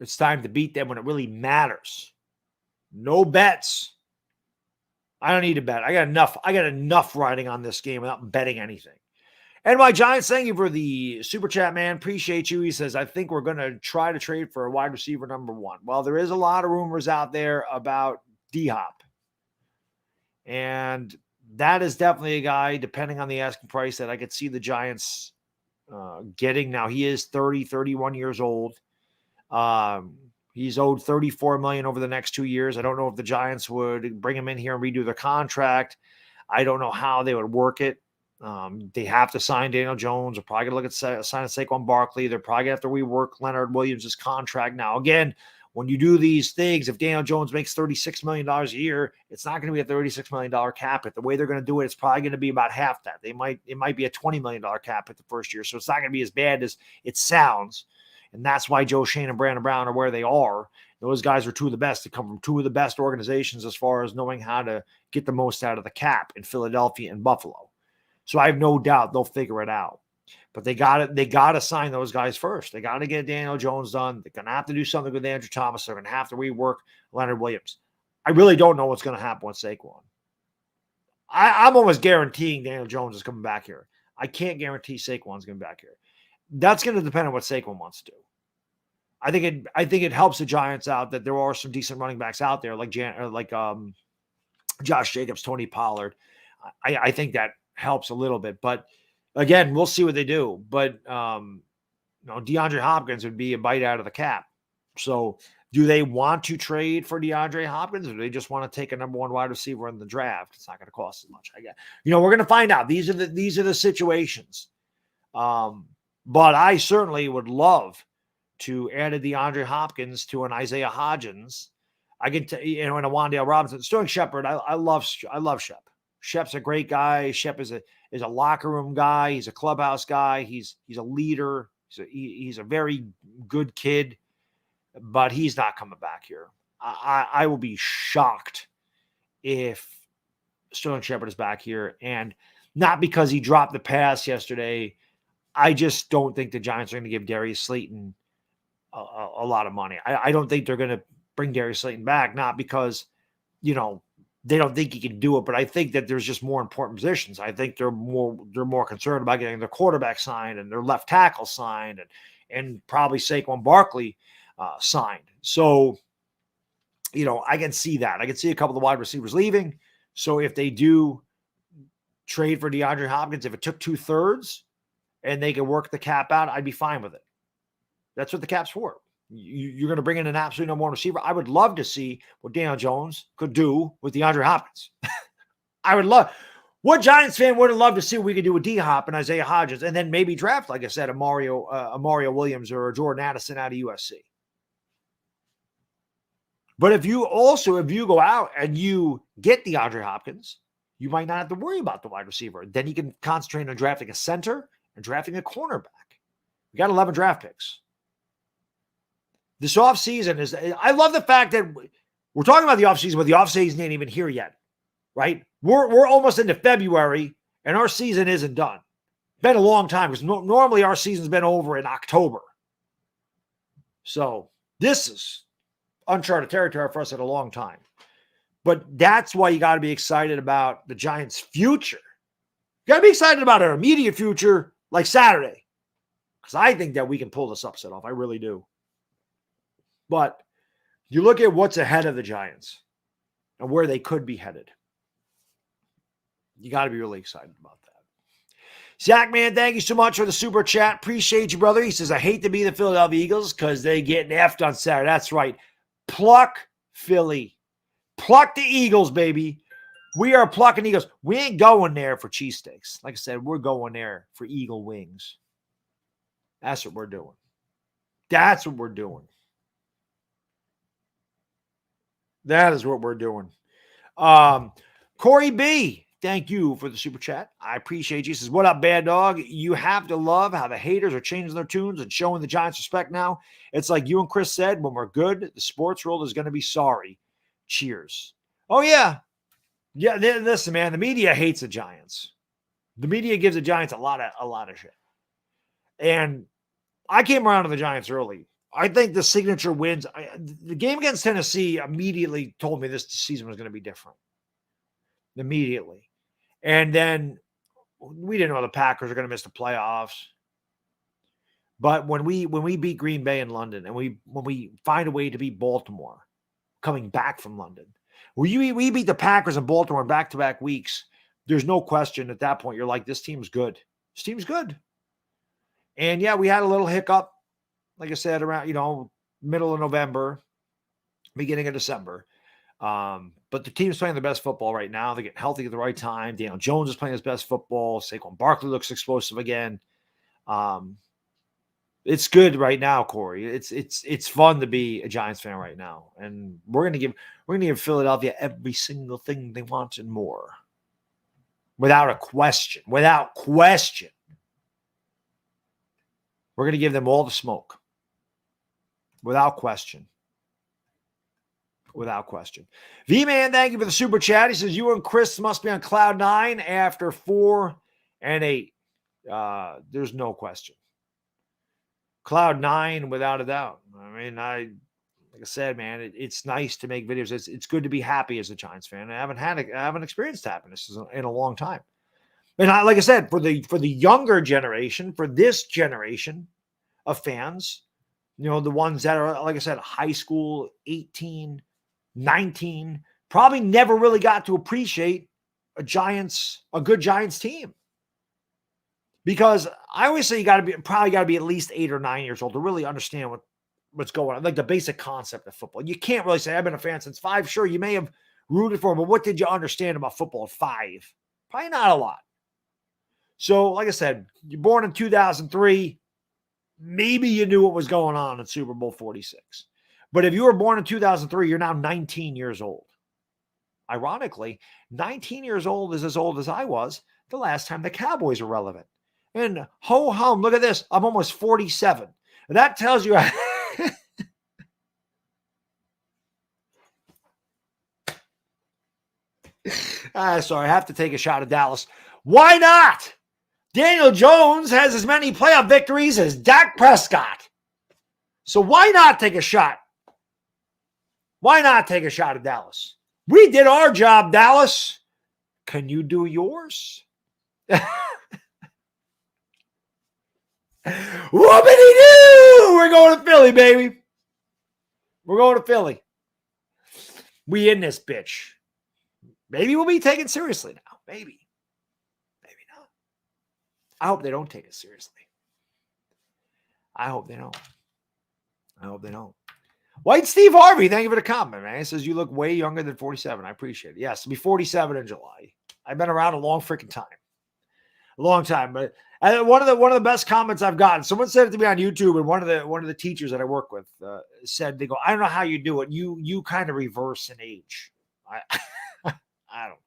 it's time to beat them when it really matters. No bets. I don't need to bet. I got enough riding on this game without betting anything. And my Giants, thank you for the super chat, man. Appreciate you. He says, I think we're going to try to trade for a wide receiver number one. Well, there is a lot of rumors out there about D-Hop. And that is definitely a guy, depending on the asking price, that I could see the Giants getting. Now, he is 31 years old. He's owed $34 million over the next 2 years. I don't know if the Giants would bring him in here and redo their contract. I don't know how they would work it. They have to sign Daniel Jones. They're probably going to look at signing Saquon Barkley. They're probably going to have to rework Leonard Williams' contract. Now, again, when you do these things, if Daniel Jones makes $36 million a year, it's not going to be a $36 million cap hit. The way they're going to do it, it's probably going to be about half that. It might be a $20 million cap hit the first year. So it's not going to be as bad as it sounds. And that's why Joe Shane and Brandon Brown are where they are. Those guys are two of the best. They come from two of the best organizations as far as knowing how to get the most out of the cap in Philadelphia and Buffalo. So I have no doubt they'll figure it out. But they got to sign those guys first. They got to get Daniel Jones done. They're going to have to do something with Andrew Thomas. They're going to have to rework Leonard Williams. I really don't know what's going to happen with Saquon. I'm almost guaranteeing Daniel Jones is coming back here. I can't guarantee Saquon's going to be back here. That's going to depend on what Saquon wants to do. I think it helps the Giants out that there are some decent running backs out there like Josh Jacobs, Tony Pollard. I think that helps a little bit, but again, we'll see what they do. But DeAndre Hopkins would be a bite out of the cap. So do they want to trade for DeAndre Hopkins, or do they just want to take a number one wide receiver in the draft? It's not going to cost as much. We're going to find out. These are the situations. But I certainly would love to add a DeAndre Hopkins to an Isaiah Hodgins. I can and a Wan'Dale Robinson. Sterling Shepard, I love Shep. Shep's a great guy. Shep is a locker room guy. He's a clubhouse guy. He's a leader. He's a very good kid, but he's not coming back here. I will be shocked if Sterling Shepard is back here, and not because he dropped the pass yesterday. I just don't think the Giants are going to give Darius Slayton a lot of money. I don't think they're going to bring Darius Slayton back, not because, they don't think he can do it, but I think that there's just more important positions. I think they're more concerned about getting their quarterback signed and their left tackle signed and probably Saquon Barkley signed. So, I can see that. I can see a couple of the wide receivers leaving. So if they do trade for DeAndre Hopkins, if it took 2/3 and they can work the cap out, I'd be fine with it. That's what the cap's for. You're going to bring in an absolute number one receiver. I would love to see what Daniel Jones could do with DeAndre Hopkins. I would love. What Giants fan wouldn't love to see what we could do with D-Hop and Isaiah Hodgins, and then maybe draft, like I said, a Mario Williams or a Jordan Addison out of USC. But if you go out and you get DeAndre Hopkins, you might not have to worry about the wide receiver. Then you can concentrate on drafting a center and drafting a cornerback. We got 11 draft picks. This offseason I love the fact that we're talking about the offseason, but the offseason ain't even here yet, right? We're almost into February, and our season isn't done. Been a long time, because normally our season's been over in October. So this is uncharted territory for us in a long time. But that's why you got to be excited about the Giants' future. You got to be excited about our immediate future, like Saturday, because I think that we can pull this upset off. I really do. But you look at what's ahead of the Giants and where they could be headed. You got to be really excited about that. Zach, man, thank you so much for the super chat. Appreciate you, brother. He says, I hate to be the Philadelphia Eagles because they get effed on Saturday. That's right. Pluck Philly. Pluck the Eagles, baby. We are plucking Eagles. We ain't going there for cheesesteaks. Like I said, we're going there for Eagle wings. That's what we're doing. That's what we're doing. That is what we're doing. Corey B, thank you for the super chat. I appreciate you. He says, what up, bad dog? You have to love how the haters are changing their tunes and showing the Giants respect now. It's like you and Chris said, when we're good, the sports world is going to be sorry. Cheers. Oh, yeah. Yeah, listen, man, the media hates the Giants. The media gives the Giants a lot of shit. And I came around to the Giants early. I think the signature wins. The game against Tennessee immediately told me this season was going to be different. Immediately. And then we didn't know the Packers were going to miss the playoffs. But when we beat Green Bay in London, and when we find a way to beat Baltimore coming back from London, we beat the Packers and Baltimore in back-to-back weeks, there's no question at that point. You're like, this team's good. This team's good. And yeah, we had a little hiccup, like I said, around, middle of November, beginning of December. But the team's playing the best football right now. They're getting healthy at the right time. Daniel Jones is playing his best football. Saquon Barkley looks explosive again. It's good right now, Corey. It's fun to be a Giants fan right now. And we're gonna give Philadelphia every single thing they want and more. Without a question. Without question. We're gonna give them all the smoke. Without question. Without question. V-Man, thank you for the super chat. He says, you and Chris must be on cloud 9 after 4 and 8. There's no question. Cloud 9, without a doubt. I mean, like I said, man, it's nice to make videos. It's good to be happy as a Giants fan. I haven't experienced happiness in a long time. And like I said, for the younger generation, for this generation of fans, the ones that are, like I said, high school, 18, 19, probably never really got to appreciate a good Giants team. Because I always say you probably got to be at least 8 or 9 years old to really understand what's going on, like the basic concept of football. You can't really say, I've been a fan since 5. Sure, you may have rooted for him, but what did you understand about football at 5? Probably not a lot. So, like I said, you're born in 2003. Maybe you knew what was going on in Super Bowl 46. But if you were born in 2003, you're now 19 years old. Ironically, 19 years old is as old as I was the last time the Cowboys were relevant. And ho-hum, look at this. I'm almost 47. And that tells you... sorry, I have to take a shot at Dallas. Why not? Daniel Jones has as many playoff victories as Dak Prescott. So why not take a shot? Why not take a shot at Dallas? We did our job, Dallas. Can you do yours? Whoopity-doo! We're going to Philly, baby. We're going to Philly. We in this bitch. Maybe we'll be taken seriously now. Maybe. Maybe not. I hope they don't take us seriously. I hope they don't. I hope they don't. White Steve Harvey, thank you for the comment, man. He says, you look way younger than 47. I appreciate it. Yes, I'll be 47 in July. I've been around a long freaking time. A long time. But one of the best comments I've gotten, someone said it to me on YouTube, and one of the teachers that I work with said, they go, I don't know how you do it. You kind of reverse in age. I don't.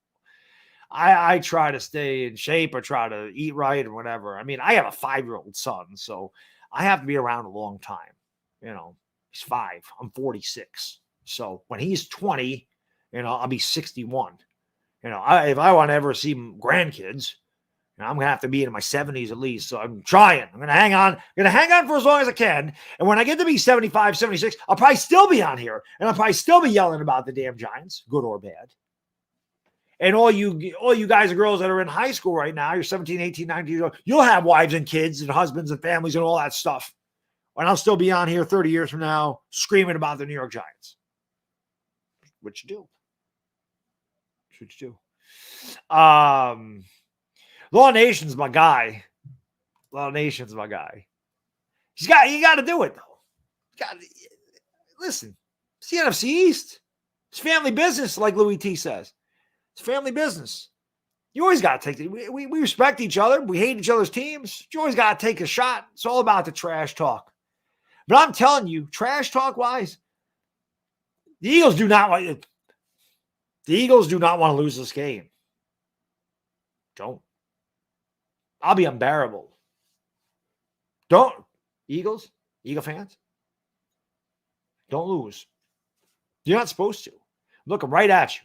I try to stay in shape or try to eat right or whatever. I mean, I have a 5-year-old son, so I have to be around a long time. You know, he's 5. I'm 46. So when he's 20, you know, I'll be 61. You know, if I want to ever see grandkids, I'm going to have to be in my 70s at least. So I'm trying. I'm going to hang on. I'm going to hang on for as long as I can. And when I get to be 75, 76, I'll probably still be on here. And I'll probably still be yelling about the damn Giants, good or bad. And all you guys and girls that are in high school right now, you're 17, 18, 19 years old, you'll have wives and kids and husbands and families and all that stuff. And I'll still be on here 30 years from now screaming about the New York Giants. What you do. What you do. Law Nation's my guy. Law Nation's my guy. You got to do it, though. Listen, it's the NFC East. It's family business, like Louis T says. It's family business. You always got to take it. We respect each other. We hate each other's teams. You always got to take a shot. It's all about the trash talk. But I'm telling you, trash talk wise, the Eagles do not want to lose this game. Don't. I'll be unbearable. Don't. Eagle fans, don't lose. You're not supposed to. Look right at you.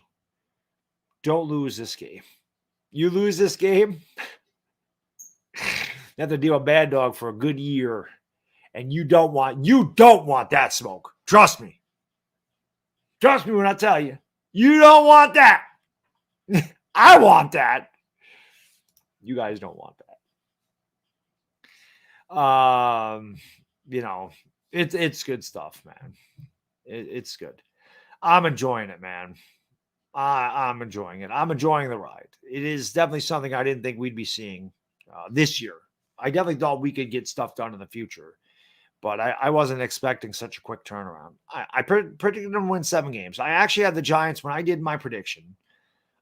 Don't lose this game. You lose this game, you have to deal with bad dog for a good year. And you don't want that smoke. Trust me. Trust me when I tell you. You don't want that. I want that. You guys don't want that. You know, it's good stuff, man. It's good. I'm enjoying it, man. I'm enjoying it. I'm enjoying the ride. It is definitely something I didn't think we'd be seeing this year. I definitely thought we could get stuff done in the future, but I wasn't expecting such a quick turnaround. I predicted them to win 7 games. I actually had the Giants when I did my prediction.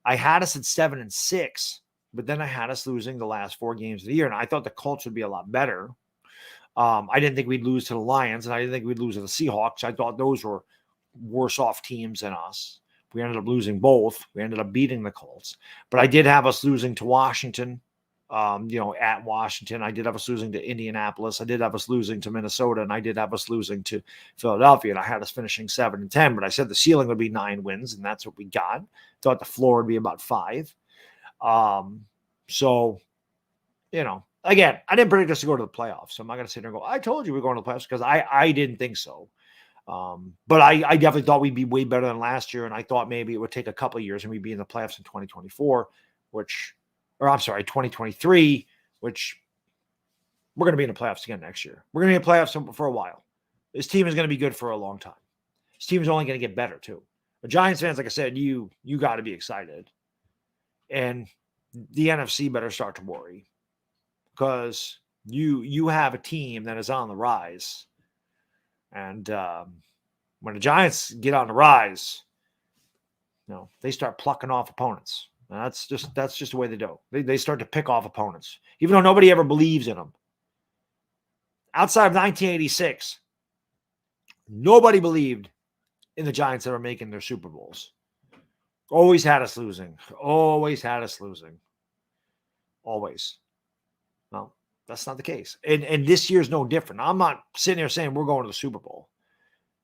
I had us at 7-6, but then I had us losing the last 4 games of the year, and I thought the Colts would be a lot better. I didn't think we'd lose to the Lions, and I didn't think we'd lose to the Seahawks. I thought those were worse off teams than us. We ended up losing both. We ended up beating the Colts. But I did have us losing to Washington, at Washington. I did have us losing to Indianapolis. I did have us losing to Minnesota, and I did have us losing to Philadelphia. And I had us finishing 7-10, but I said the ceiling would be 9 wins, and that's what we got. Thought the floor would be about 5. So, again, I didn't predict us to go to the playoffs. So I'm not going to sit there and go, I told you we're going to the playoffs, because I didn't think so. But I definitely thought we'd be way better than last year. And I thought maybe it would take a couple of years and we'd be in the playoffs in 2024, 2023, which we're going to be in the playoffs again next year. We're going to be in the playoffs for a while. This team is going to be good for a long time. This team is only going to get better too. But Giants fans, like I said, you got to be excited. And the NFC better start to worry, because you have a team that is on the rise. And when the Giants get on the rise, they start plucking off opponents. And that's just the way they do. They start to pick off opponents, even though nobody ever believes in them. Outside of 1986, nobody believed in the Giants that were making their Super Bowls. Always had us losing. Always had us losing. Always. Well, that's not the case. And this year's no different. I'm not sitting here saying we're going to the Super Bowl.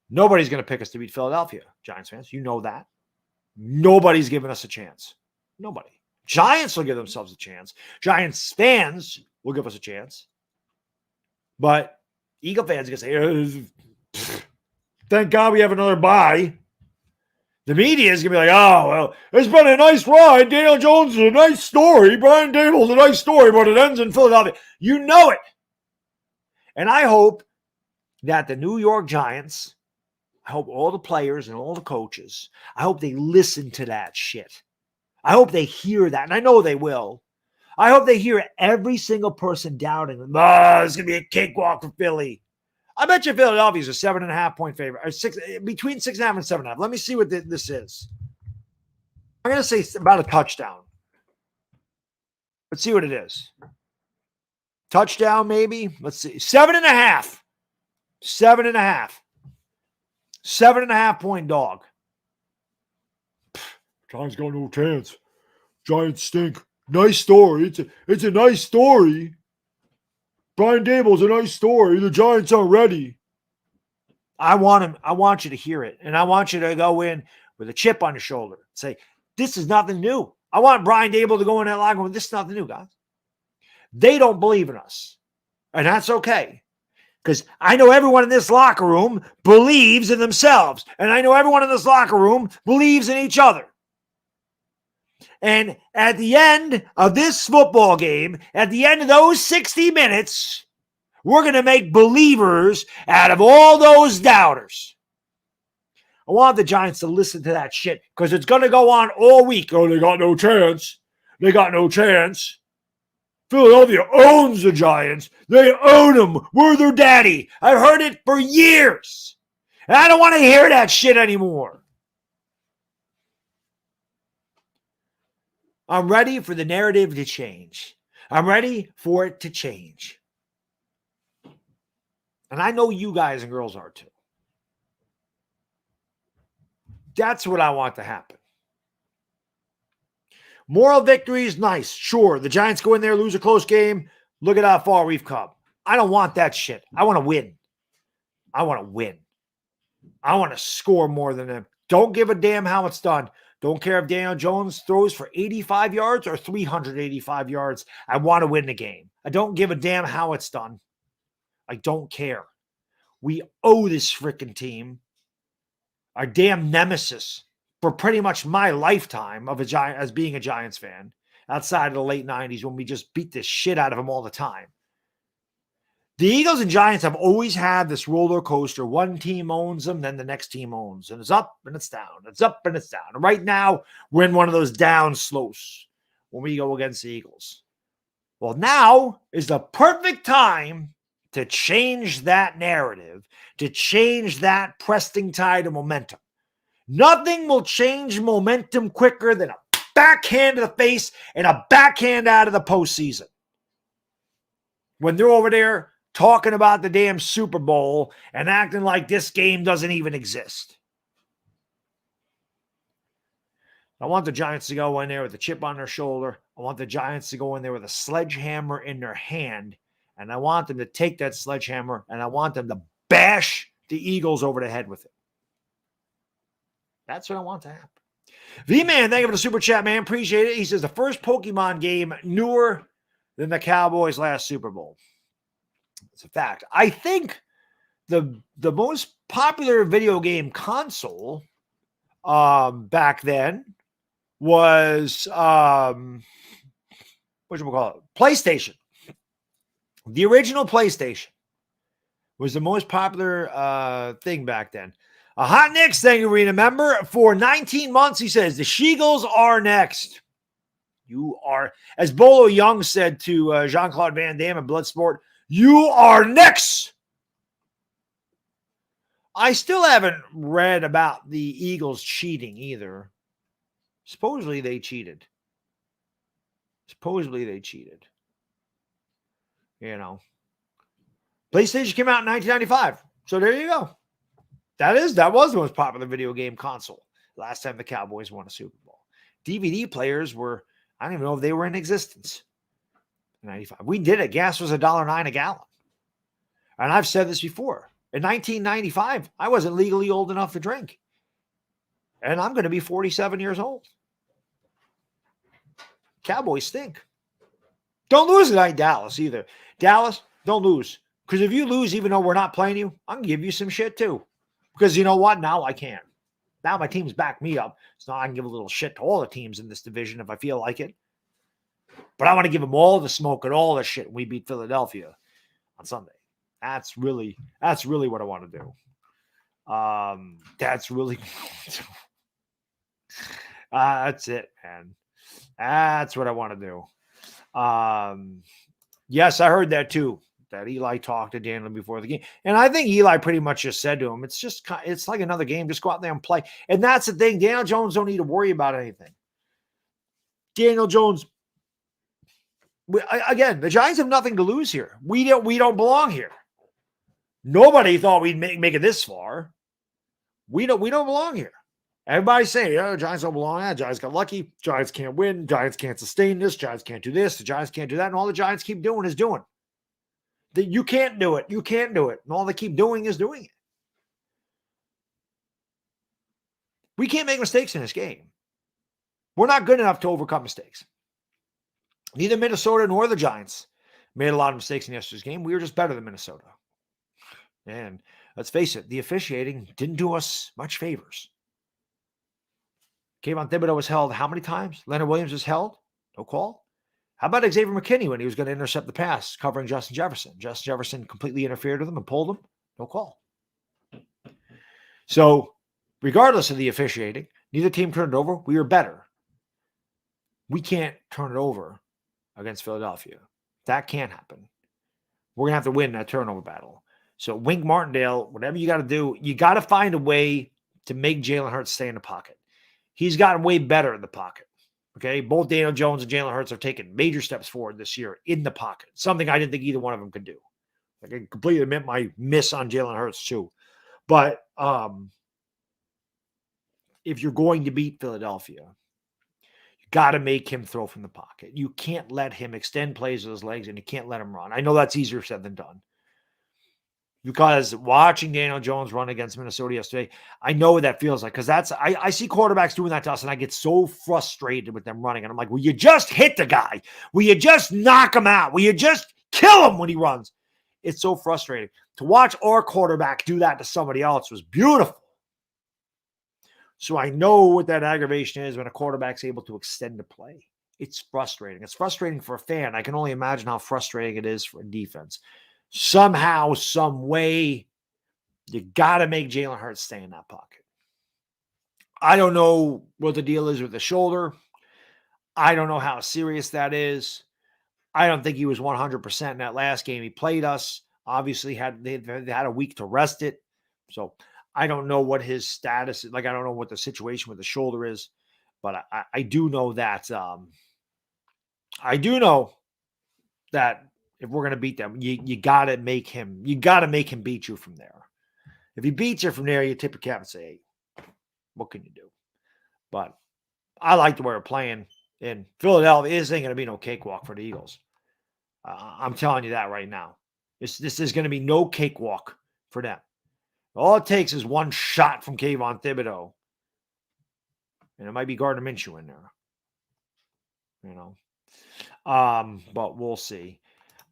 Nobody's going to pick us to beat Philadelphia, Giants fans. You know that. Nobody's giving us a chance. Nobody. Giants will give themselves a chance. Giants fans will give us a chance. But Eagle fans are going to say, thank God we have another bye. The media is going to be like, oh, well, it's been a nice ride. Daniel Jones is a nice story. Brian Dable's a nice story, but it ends in Philadelphia. You know it. And I hope that the New York Giants, I hope all the players and all the coaches, I hope they listen to that shit. I hope they hear that, and I know they will. I hope they hear every single person doubting them. Oh, it's going to be a cakewalk for Philly. I bet you Philadelphia's a 7.5-point favorite, or between 6.5 and 7.5. Let me see what this is. I'm going to say it's about a touchdown. Let's see what it is. Touchdown, maybe. Let's see. 7.5. 7.5. 7.5-point dog. Giants got no chance. Giants stink. Nice story. It's a nice story. Brian Dable's a nice story. The Giants aren't ready. I want you to hear it. And I want you to go in with a chip on your shoulder. Say, this is nothing new. I want Brian Dable to go in that locker room. This is nothing new, guys. They don't believe in us. And that's okay. Because I know everyone in this locker room believes in themselves. And I know everyone in this locker room believes in each other. And at the end of this football game, at the end of those 60 minutes, we're going to make believers out of all those doubters. I want the Giants to listen to that shit because it's going to go on all week. Oh, they got no chance. They got no chance. Philadelphia owns the Giants. They own them. We're their daddy. I've heard it for years. And I don't want to hear that shit anymore. I'm ready for the narrative to change. I'm ready for it to change. And I know you guys and girls are too. That's what I want to happen. Moral victory is nice. Sure, the Giants go in there, lose a close game. Look at how far we've come. I don't want that shit. I want to win. I want to win. I want to score more than them. Don't give a damn how it's done. Don't care if Daniel Jones throws for 85 yards or 385 yards. I want to win the game. I don't give a damn how it's done. I don't care. We owe this freaking team, our damn nemesis, for pretty much my lifetime of as being a Giants fan, outside of the late 90s when we just beat the shit out of them all the time. The Eagles and Giants have always had this roller coaster. One team owns them, then the next team owns. And it's up and it's down. It's up and it's down. And right now, we're in one of those down slopes when we go against the Eagles. Well, now is the perfect time to change that narrative, to change that pressing tide of momentum. Nothing will change momentum quicker than a backhand to the face and a backhand out of the postseason. When they're over there talking about the damn Super Bowl and acting like this game doesn't even exist. I want the Giants to go in there with a chip on their shoulder. I want the Giants to go in there with a sledgehammer in their hand. And I want them to take that sledgehammer and I want them to bash the Eagles over the head with it. That's what I want to happen. V-Man, thank you for the super chat, man. Appreciate it. He says the first Pokemon game newer than the Cowboys' last Super Bowl. It's a fact. I think the most popular video game console back then was PlayStation. The original PlayStation was the most popular thing back then. Hot Nicks, thank you, Rena. Remember, for 19 months, he says, the Sheagles are next. You are, as Bolo Young said to Jean-Claude Van Damme in Bloodsport, you are next. I still haven't read about the Eagles cheating either. Supposedly they cheated. You know. PlayStation came out in 1995. So there you go. That was the most popular video game console last time the Cowboys won a Super Bowl. DVD players were, I don't even know if they were in existence in 95. We did it. Gas was $1.09 a gallon. And I've said this before. In 1995, I wasn't legally old enough to drink. And I'm going to be 47 years old. Cowboys stink. Don't lose tonight, Dallas, either. Dallas, don't lose. Because if you lose, even though we're not playing you, I'm going to give you some shit too. Because you know what? Now I can. Now my teams back me up. So now I can give a little shit to all the teams in this division if I feel like it. But I want to give them all the smoke and all the shit when we beat Philadelphia on Sunday. That's really what I want to do. That's really that's it, man. That's what I want to do. Yes, I heard that too. That Eli talked to Daniel before the game. And I think Eli pretty much just said to him, it's like another game. Just go out there and play. And that's the thing. Daniel Jones don't need to worry about anything. Daniel Jones, again, the Giants have nothing to lose here. We don't belong here. Nobody thought we'd make it this far. We don't belong here. Everybody's saying, the Giants don't belong. Yeah, Giants got lucky. Giants can't win. Giants can't sustain this. Giants can't do this. The Giants can't do that. And all the Giants keep doing is doing. You can't do it. You can't do it. And all they keep doing is doing it. We can't make mistakes in this game. We're not good enough to overcome mistakes. Neither Minnesota nor the Giants made a lot of mistakes in yesterday's game. We were just better than Minnesota. And let's face it, the officiating didn't do us much favors. Kayvon Thibodeau was held how many times? Leonard Williams was held? No call. How about Xavier McKinney when he was going to intercept the pass covering Justin Jefferson? Justin Jefferson completely interfered with him and pulled him. No call. So, regardless of the officiating, neither team turned it over. We were better. We can't turn it over against Philadelphia. That can't happen. We're going to have to win that turnover battle. So, Wink Martindale, whatever you got to do, you got to find a way to make Jalen Hurts stay in the pocket. He's gotten way better in the pocket. Okay, both Daniel Jones and Jalen Hurts have taken major steps forward this year in the pocket. Something I didn't think either one of them could do. I can completely admit my miss on Jalen Hurts too. But if you're going to beat Philadelphia, you got to make him throw from the pocket. You can't let him extend plays with his legs, and you can't let him run. I know that's easier said than done. Because watching Daniel Jones run against Minnesota yesterday, I know what that feels like. Because I see quarterbacks doing that to us, and I get so frustrated with them running. And I'm like, will you just hit the guy? Will you just knock him out? Will you just kill him when he runs? It's so frustrating. To watch our quarterback do that to somebody else was beautiful. So I know what that aggravation is when a quarterback's able to extend the play. It's frustrating. It's frustrating for a fan. I can only imagine how frustrating it is for a defense. Somehow, some way, you got to make Jalen Hurts stay in that pocket. I don't know what the deal is with the shoulder. I don't know how serious that is. I don't think he was 100% in that last game. He played us. Obviously, they had a week to rest it. So I don't know what his status is. Like, I don't know what the situation with the shoulder is. But I do know that if we're going to beat them, you got to make him beat you from there. If he beats you from there, you tip your cap and say, hey, what can you do? But I like the way we're playing. And Philadelphia, this ain't going to be no cakewalk for the Eagles. I'm telling you that right now. This is going to be no cakewalk for them. All it takes is one shot from Kayvon Thibodeau. And it might be Gardner Minshew in there. But we'll see.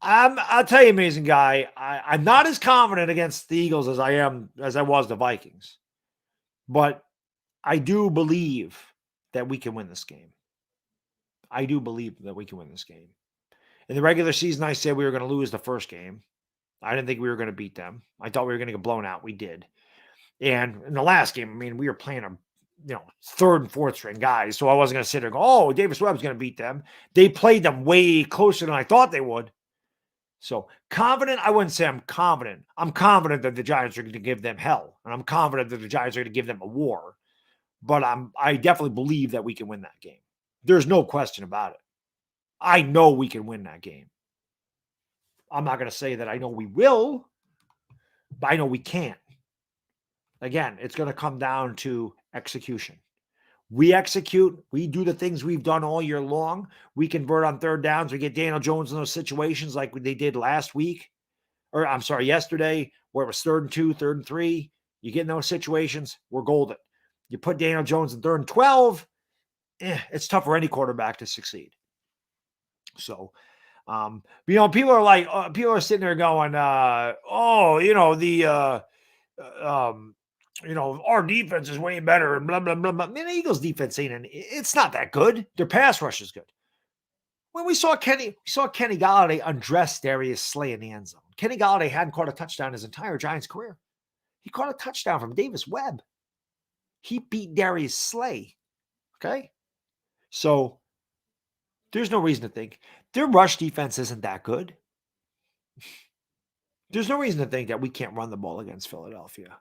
I'll tell you, amazing guy. I'm not as confident against the Eagles as I was the Vikings, but I do believe that we can win this game. I do believe that we can win this game. In the regular season, I said we were going to lose the first game. I didn't think we were going to beat them. I thought we were going to get blown out. We did. And in the last game, I mean, we were playing third and fourth string guys, so I wasn't going to sit there and go, oh, Davis Webb's going to beat them. They played them way closer than I thought they would. So confident, I wouldn't say I'm confident. I'm confident that the Giants are going to give them hell. And I'm confident that the Giants are going to give them a war. But I definitely believe that we can win that game. There's no question about it. I know we can win that game. I'm not going to say that I know we will, but I know we can. Again, it's going to come down to execution. We execute. We do the things we've done all year long. We convert on third downs. We get Daniel Jones in those situations like they did yesterday, where it was 3rd and 2, 3rd and 3. You get in those situations, we're golden. You put Daniel Jones in 3rd and 12, it's tough for any quarterback to succeed. So, people are like, people are sitting there going, our defense is way better and blah, blah, blah, blah. Man, the Eagles defense it's not that good. Their pass rush is good. When we saw Kenny Golladay undress Darius Slay in the end zone. Kenny Golladay hadn't caught a touchdown his entire Giants career. He caught a touchdown from Davis Webb. He beat Darius Slay. Okay? So there's no reason to think their rush defense isn't that good. There's no reason to think that we can't run the ball against Philadelphia.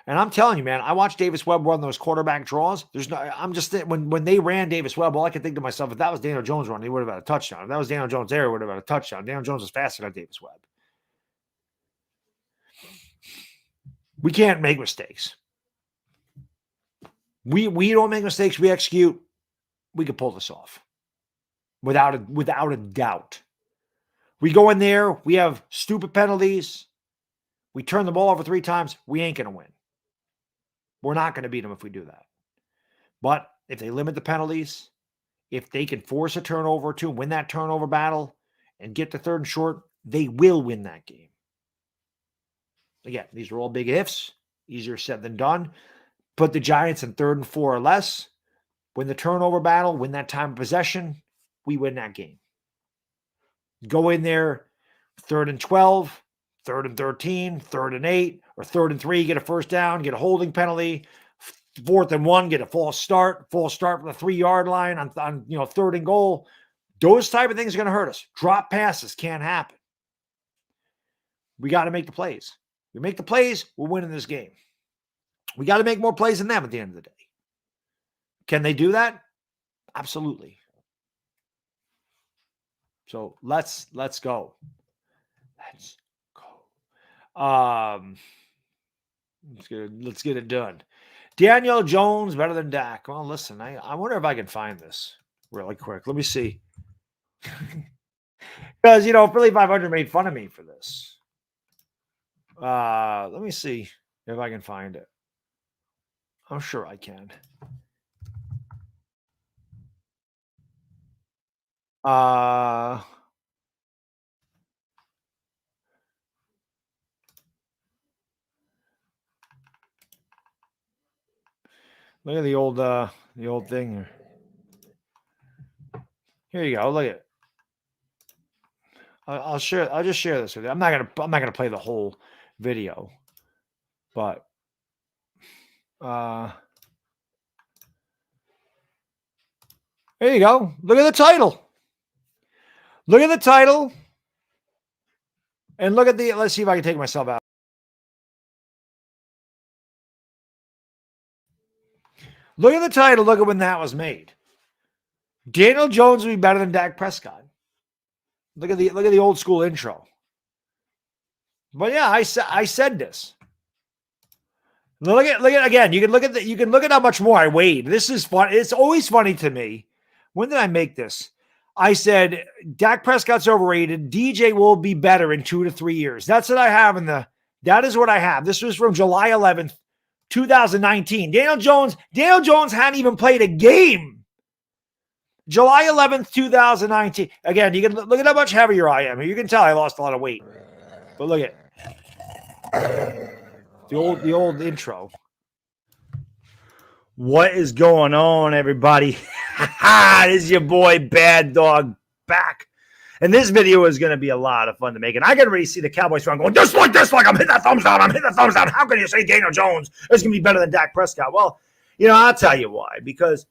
And I'm telling you, man, I watched Davis Webb run those quarterback draws. When they ran Davis Webb, all I could think to myself, if that was Daniel Jones running, he would have had a touchdown. If that was Daniel Jones there, he would have had a touchdown. Daniel Jones was faster than Davis Webb. We can't make mistakes. We don't make mistakes. We execute. We could pull this off without a doubt. We go in there. We have stupid penalties. We turn the ball over 3 times. We ain't going to win. We're not going to beat them if we do that. But if they limit the penalties, if they can force a turnover or two, win that turnover battle, and get to 3rd and short, they will win that game. Again, these are all big ifs. Easier said than done. Put the Giants in 3rd and 4 or less. Win the turnover battle. Win that time of possession. We win that game. Go in there 3rd and 12, 3rd and 13, 3rd and 8, or 3rd and 3, get a first down, get a holding penalty. 4th and 1, get a false start from the 3-yard line on 3rd and goal. Those type of things are going to hurt us. Drop passes can't happen. We got to make the plays. We make the plays, we're winning this game. We got to make more plays than them at the end of the day. Can they do that? Absolutely. So let's go. Let's go. Let's get it done. Daniel Jones better than Dak. Well, listen, I wonder if I can find this really quick. Let me see. Because, Philly 500 made fun of me for this. Let me see if I can find it. I'm sure I can. Look at the old thing here. Here you go. Look at it. I'll just share this with you. I'm not gonna play the whole video, but there you go. Look at the title. Look at the title, and look at the. Let's see if I can take myself out. Look at the title. Look at when that was made. Daniel Jones will be better than Dak Prescott. Look at the old school intro. But yeah, I said this. Look at again. You can look at how much more I weighed. This is fun. It's always funny to me. When did I make this? I said Dak Prescott's overrated. DJ will be better in 2 to 3 years. That's what I have that is what I have. This was from July 11th, 2019. Daniel Jones hadn't even played a game. July 11th, 2019. Again, you can look at how much heavier I am. You can tell I lost a lot of weight. But look at the old intro. What is going on, everybody? This is your boy Bad Dog back. And this video is going to be a lot of fun to make. And I can already see the Cowboys fan going, just like I'm hitting that thumbs down. How can you say Daniel Jones is going to be better than Dak Prescott? Well, I'll tell you why. Because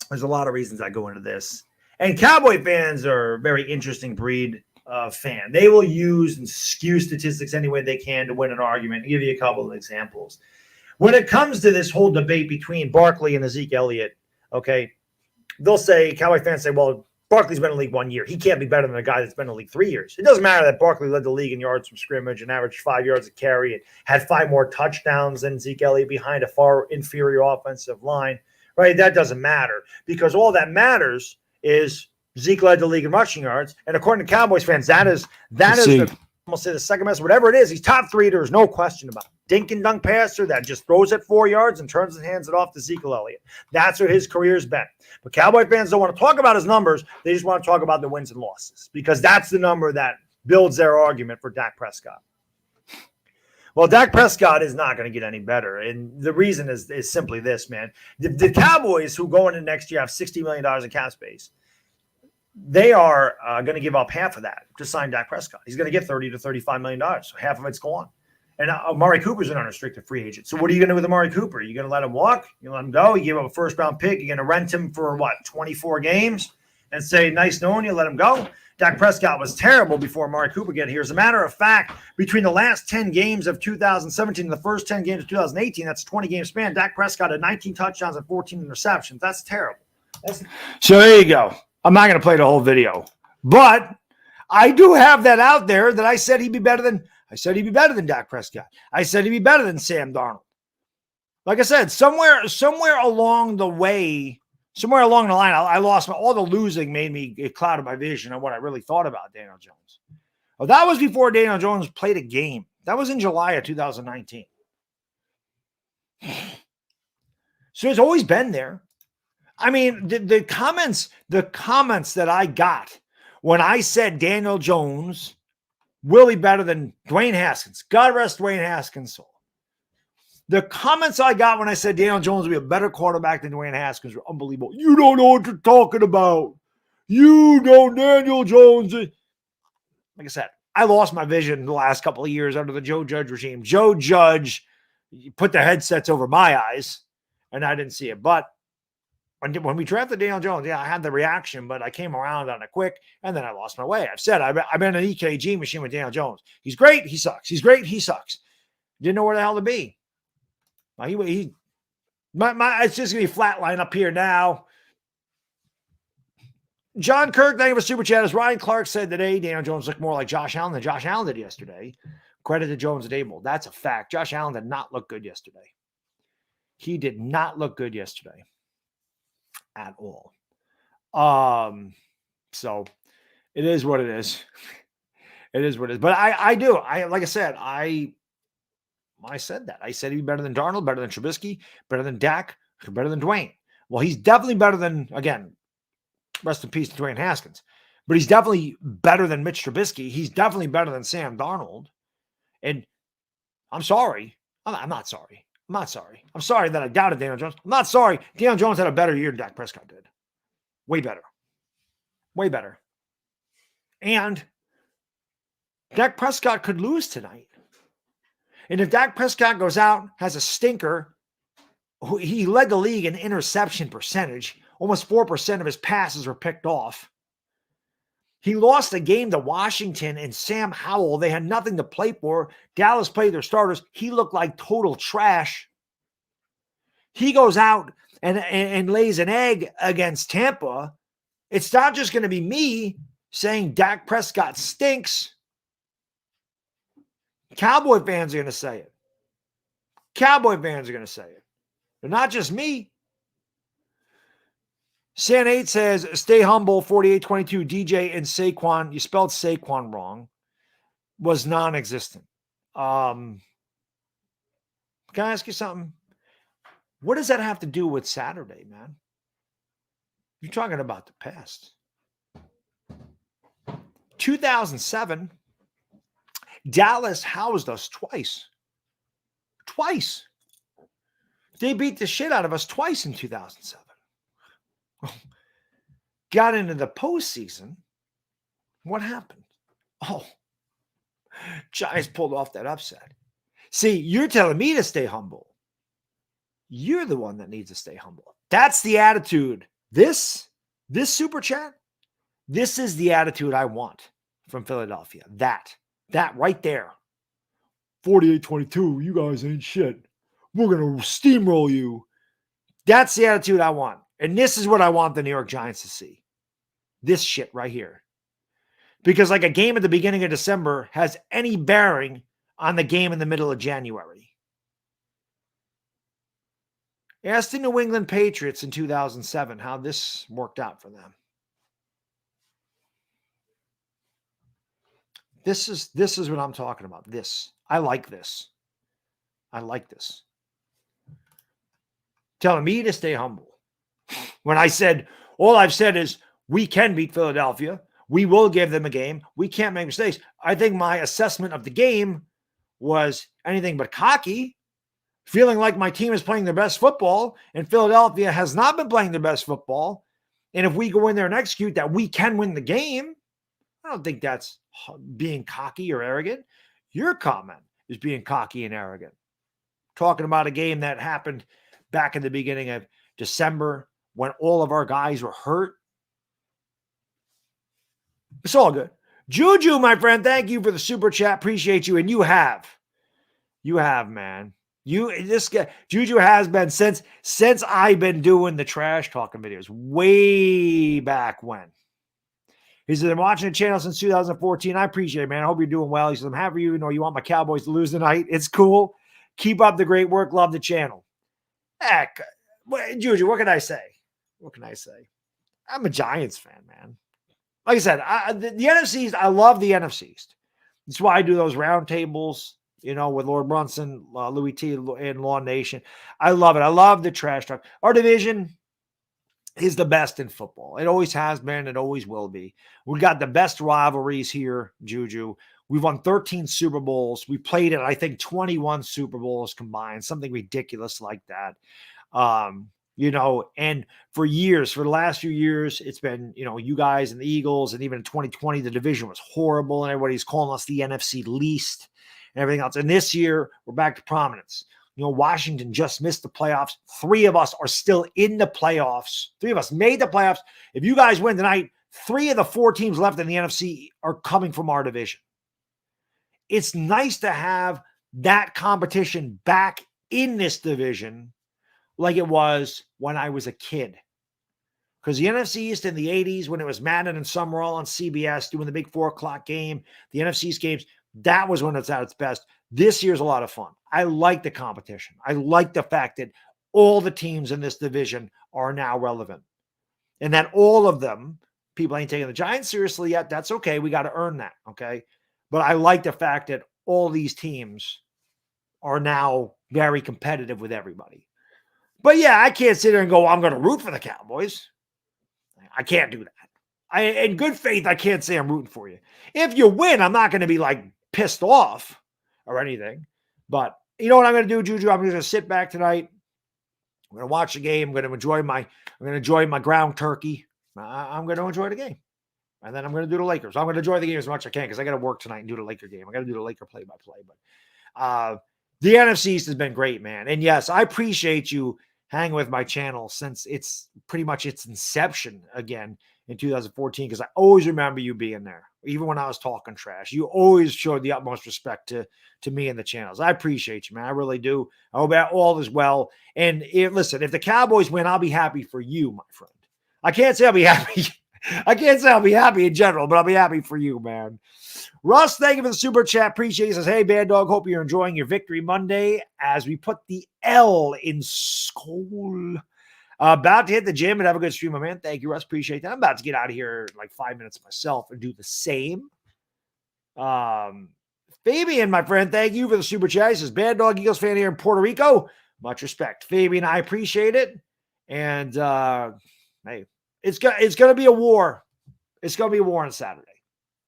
there's a lot of reasons I go into this. And Cowboy fans are a very interesting breed of fan. They will use and skew statistics any way they can to win an argument. I'll give you a couple of examples. When it comes to this whole debate between Barkley and Zeke Elliott, okay, they'll say, Cowboy fans say, well, Barkley's been in the league 1 year. He can't be better than a guy that's been in the league 3 years. It doesn't matter that Barkley led the league in yards from scrimmage and averaged 5 yards a carry and had 5 more touchdowns than Zeke Elliott behind a far inferior offensive line. Right, that doesn't matter because all that matters is Zeke led the league in rushing yards, and according to Cowboys fans, that is almost say the second best, whatever it is. He's top 3. There's no question about it. Dink and dunk passer that just throws it 4 yards and turns and hands it off to Zeke Elliott. That's what his career's been. But Cowboy fans don't want to talk about his numbers. They just want to talk about the wins and losses because that's the number that builds their argument for Dak Prescott. Well, Dak Prescott is not going to get any better. And the reason is simply this, man. The Cowboys, who go into next year have $60 million in cap space, they are going to give up half of that to sign Dak Prescott. He's going to get $30 to $35 million. So half of it's gone. And Amari Cooper's an unrestricted free agent. So what are you going to do with Amari Cooper? Are you going to let him walk? You let him go? You give him a first-round pick. You're going to rent him for, 24 games and say, nice knowing you, let him go? Dak Prescott was terrible before Amari Cooper got here. As a matter of fact, between the last 10 games of 2017 and the first 10 games of 2018, that's a 20-game span, Dak Prescott had 19 touchdowns and 14 interceptions. That's terrible. So there you go. I'm not going to play the whole video. But I do have that out there that I said he'd be better than Dak Prescott. I said he'd be better than Sam Darnold. Like I said, somewhere along the way, somewhere along the line, I lost all the losing made me, it clouded my vision on what I really thought about Daniel Jones. Oh, that was before Daniel Jones played a game. That was in July of 2019. So it's always been there. I mean, the comments that I got when I said Daniel Jones will be better than Dwayne Haskins. God rest Dwayne Haskins' soul. The comments I got when I said Daniel Jones will be a better quarterback than Dwayne Haskins were unbelievable. You don't know what you're talking about. You know Daniel Jones. Like I said, I lost my vision the last couple of years under the Joe Judge regime. Joe Judge put the headsets over my eyes, and I didn't see it. But when we drafted Daniel Jones, yeah, I had the reaction, but I came around on it quick, and then I lost my way. I've said I've been an EKG machine with Daniel Jones. He's great. He sucks. He's great. He sucks. Didn't know where the hell to be. It's just going to be flatline up here now. John Kirk, thank you for Super Chat. As Ryan Clark said today, Daniel Jones looked more like Josh Allen than Josh Allen did yesterday. Credit to Jones and Abel. That's a fact. Josh Allen did not look good yesterday. He did not look good yesterday at all. So it is what it is. It is what it is. But like I said, I said that. I said he'd be better than Darnold, better than Trubisky, better than Dak, better than Dwayne. Well, he's definitely better than, again, rest in peace to Dwayne Haskins, but he's definitely better than Mitch Trubisky. He's definitely better than Sam Darnold. And I'm sorry. I'm not sorry. I'm not sorry. I'm sorry that I doubted Daniel Jones. I'm not sorry. Daniel Jones had a better year than Dak Prescott did. Way better. Way better. And Dak Prescott could lose tonight. And if Dak Prescott goes out, has a stinker, he led the league in interception percentage. Almost 4% of his passes were picked off. He lost a game to Washington and Sam Howell. They had nothing to play for. Dallas played their starters. He looked like total trash. He goes out and lays an egg against Tampa. It's not just going to be me saying Dak Prescott stinks. Cowboy fans are going to say it. Cowboy fans are going to say it. But not just me. San 8 says, stay humble, 4822, DJ and Saquon. You spelled Saquon wrong. Was non-existent. Can I ask you something? What does that have to do with Saturday, man? You're talking about the past. 2007, Dallas housed us twice. Twice. They beat the shit out of us twice in 2007. Got into the postseason. What happened? Oh, Giants pulled off that upset. See, you're telling me to stay humble. You're the one that needs to stay humble. That's the attitude. This super chat, this is the attitude I want from Philadelphia. That right there. 48-22, you guys ain't shit. We're going to steamroll you. That's the attitude I want. And this is what I want the New York Giants to see. This shit right here. Because like a game at the beginning of December has any bearing on the game in the middle of January. Ask the New England Patriots in 2007 how this worked out for them. This is what I'm talking about. This. I like this. I like this. Telling me to stay humble. When I said, all I've said is we can beat Philadelphia. We will give them a game. We can't make mistakes. I think my assessment of the game was anything but cocky, feeling like my team is playing their best football, and Philadelphia has not been playing their best football. And if we go in there and execute that, we can win the game. I don't think that's being cocky or arrogant. Your comment is being cocky and arrogant. Talking about a game that happened back in the beginning of December when all of our guys were hurt. It's all good. Juju, my friend, thank you for the super chat. Appreciate you. And you have, man. This guy, Juju has been since I've been doing the trash talking videos way back when. He said, I'm watching the channel since 2014. I appreciate it, man. I hope you're doing well. He said, I'm happy you know you want my Cowboys to lose tonight. It's cool. Keep up the great work. Love the channel. Heck, Juju, what can I say? I'm a Giants fan, man. Like I said, the NFC East, I love the NFC East. That's why I do those roundtables, with Lord Brunson, Louis T, and Lawn Nation. I love it. I love the trash talk. Our division is the best in football. It always has been. It always will be. We've got the best rivalries here, Juju. We've won 13 Super Bowls. We played in, I think, 21 Super Bowls combined, something ridiculous like that. And for the last few years, it's been, you guys and the Eagles, and even in 2020, the division was horrible and everybody's calling us the NFC least and everything else. And this year we're back to prominence. Washington just missed the playoffs. 3 of us are still in the playoffs. 3 of us made the playoffs. If you guys win tonight, 3 of the 4 teams left in the NFC are coming from our division. It's nice to have that competition back in this division like it was when I was a kid. Because the NFC East in the 80s, when it was Madden and Summerall on CBS doing the big 4 o'clock game, the NFC East games, that was when it's at its best. This year's a lot of fun. I like the competition. I like the fact that all the teams in this division are now relevant. And that all of them, people ain't taking the Giants seriously yet. That's okay. We got to earn that, okay? But I like the fact that all these teams are now very competitive with everybody. But yeah, I can't sit there and go, I'm going to root for the Cowboys. I can't do that. In good faith, I can't say I'm rooting for you. If you win, I'm not going to be like pissed off or anything. But you know what I'm going to do, Juju? I'm just going to sit back tonight. I'm going to watch the game. I'm going to enjoy my ground turkey. I'm going to enjoy the game. And then I'm going to do the Lakers. I'm going to enjoy the game as much as I can because I got to work tonight and do the Laker game. I got to do the Laker play-by-play. But the NFC East has been great, man. And yes, I appreciate you hanging with my channel since it's pretty much its inception again in 2014, because I always remember you being there. Even when I was talking trash, you always showed the utmost respect to me and the channels. I appreciate you, man. I really do. I hope all is well. And listen, if the Cowboys win, I'll be happy for you, my friend. I can't say I'll be happy. I can't say I'll be happy in general, but I'll be happy for you, man. Russ, thank you for the super chat. Appreciate it. He says, hey, Bad Dog, hope you're enjoying your Victory Monday as we put the L in school. About to hit the gym and have a good stream, my man. Thank you, Russ. Appreciate that. I'm about to get out of here in like 5 minutes myself and do the same. Fabian, my friend, thank you for the super chat. He says, Bad Dog Eagles fan here in Puerto Rico. Much respect. Fabian, I appreciate it. And hey, it's going to be a war. It's going to be a war on Saturday.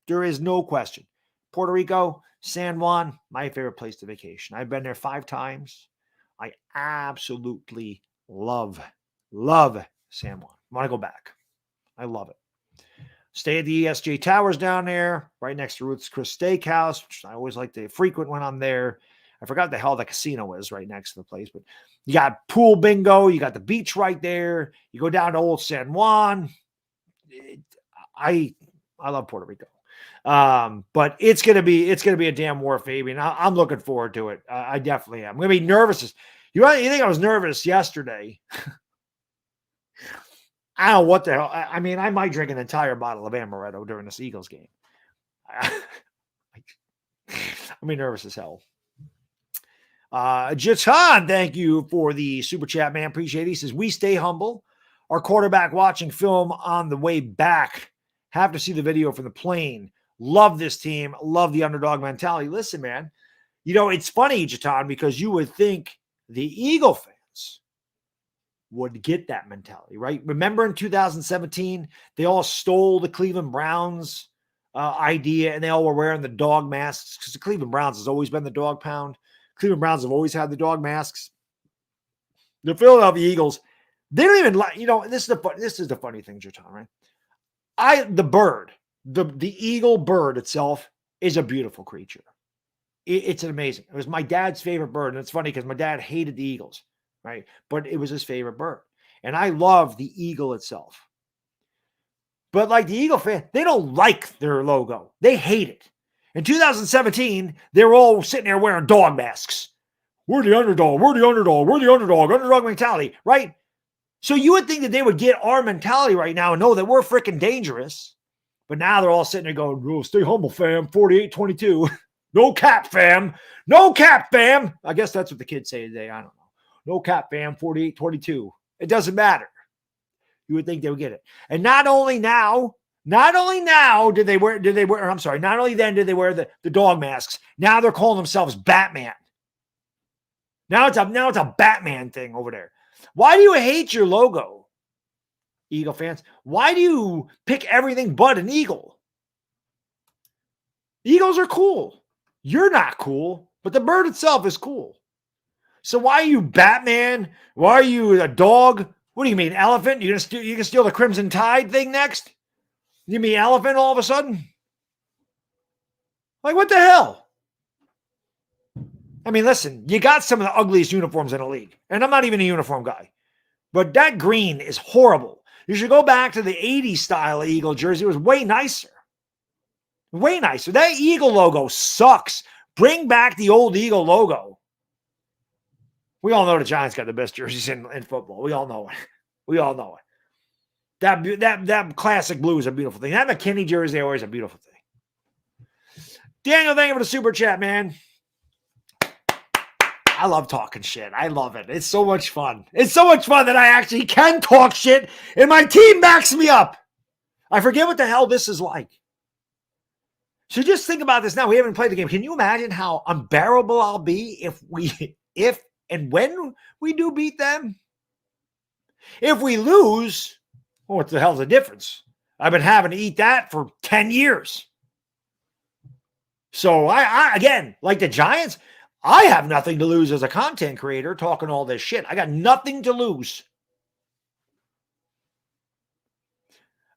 There is no question. Puerto Rico, San Juan, my favorite place to vacation. I've been there 5 times. I absolutely love San Juan. I want to go back. I love it. Stay at the ESJ Towers down there, right next to Ruth's Chris Steakhouse, which I always like to frequent when I'm there. I forgot the hell the casino is right next to the place, but you got pool bingo. You got the beach right there. You go down to Old San Juan. I love Puerto Rico. But it's gonna be a damn war, Fabian. I'm looking forward to it. I definitely am. I'm gonna be nervous. You think I was nervous yesterday? I don't know what the hell. I mean, I might drink an entire bottle of Amaretto during this Eagles game. I'm nervous as hell. Jatan, thank you for the super chat, man. Appreciate it. He says, we stay humble. Our quarterback watching film on the way back. Have to see the video from the plane. Love this team. Love the underdog mentality. Listen, man, it's funny, Jatan, because you would think the Eagle fans would get that mentality, right? Remember in 2017, they all stole the Cleveland Browns idea, and they all were wearing the dog masks because the Cleveland Browns has always been the dog pound. Cleveland Browns have always had the dog masks. The Philadelphia Eagles, they don't even like, this is the funny thing, Jerton, right? The bird, the eagle bird itself is a beautiful creature. It's an amazing. It was my dad's favorite bird. And it's funny because my dad hated the Eagles, right? But it was his favorite bird. And I love the eagle itself. But like the Eagle fan, they don't like their logo. They hate it. In 2017, they were all sitting there wearing dog masks. We're the underdog. We're the underdog. We're the underdog. Underdog mentality, right? So you would think that they would get our mentality right now and know that we're freaking dangerous. But now they're all sitting there going, oh, stay humble, fam. 48-22. No cap, fam. No cap, fam. I guess that's what the kids say today. I don't know. No cap, fam. 48-22. It doesn't matter. You would think they would get it. And not only then did they wear the dog masks. Now they're calling themselves Batman. Now it's a Batman thing over there. Why do you hate your logo, Eagle fans? Why do you pick everything but an eagle? Eagles are cool. You're not cool, but the bird itself is cool. So why are you Batman? Why are you a dog? What do you mean, elephant? You can steal the Crimson Tide thing next? You mean elephant all of a sudden? Like, what the hell? I mean, listen, you got some of the ugliest uniforms in the league. And I'm not even a uniform guy. But that green is horrible. You should go back to the 80s style Eagle jersey. It was way nicer. Way nicer. That Eagle logo sucks. Bring back the old Eagle logo. We all know the Giants got the best jerseys in football. We all know it. We all know it. That classic blue is a beautiful thing. That McKinney jersey always a beautiful thing. Daniel, thank you for the super chat, man. I love talking shit. I love it. It's so much fun. It's so much fun that I actually can talk shit, and my team backs me up. I forget what the hell this is like. So just think about this now. We haven't played the game. Can you imagine how unbearable I'll be if and when we do beat them? If we lose, well, what the hell's the difference? I've been having to eat that for 10 years. So I again, like the Giants, I have nothing to lose as a content creator talking all this shit. I got nothing to lose.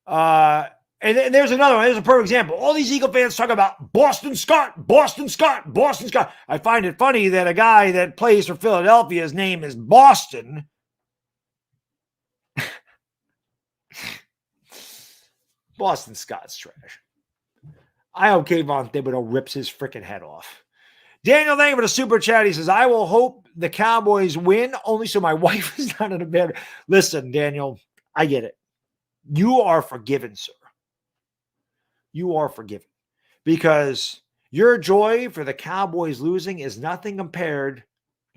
And there's another one. There's a perfect example. All these Eagle fans talk about Boston Scott, Boston Scott, Boston Scott. I find it funny that a guy that plays for Philadelphia, his name is Boston. Boston Scott's trash. I hope Kayvon Thibodeau rips his freaking head off. Daniel, thank you for the super chat. He says, I will hope the Cowboys win only so my wife is not in a bed. Listen, Daniel, I get it. You are forgiven, sir. You are forgiven. Because your joy for the Cowboys losing is nothing compared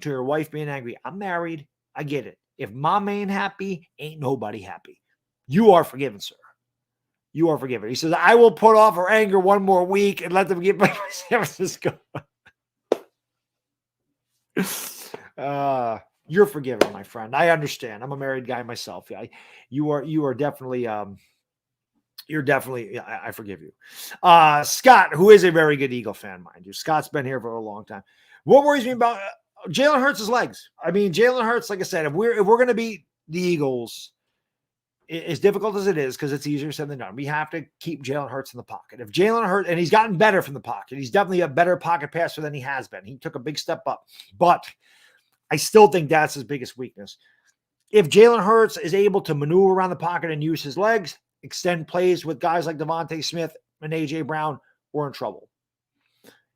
to your wife being angry. I'm married. I get it. If mom ain't happy, ain't nobody happy. You are forgiven, sir. You are forgiven. He says, I will put off her anger one more week and let them get back to San Francisco. You're forgiven, my friend. I understand. I'm a married guy myself. You are definitely, I forgive you. Scott, who is a very good Eagle fan, mind you. Scott's been here for a long time. What worries me about Jalen Hurts' legs? I mean, Jalen Hurts, like I said, if we're going to beat the Eagles, as difficult as it is, because it's easier said than done, we have to keep Jalen Hurts in the pocket. If Jalen Hurts, and he's gotten better from the pocket, he's definitely a better pocket passer than he has been. He took a big step up, but I still think that's his biggest weakness. If Jalen Hurts is able to maneuver around the pocket and use his legs, extend plays with guys like Devontae Smith and A.J. Brown, we're in trouble.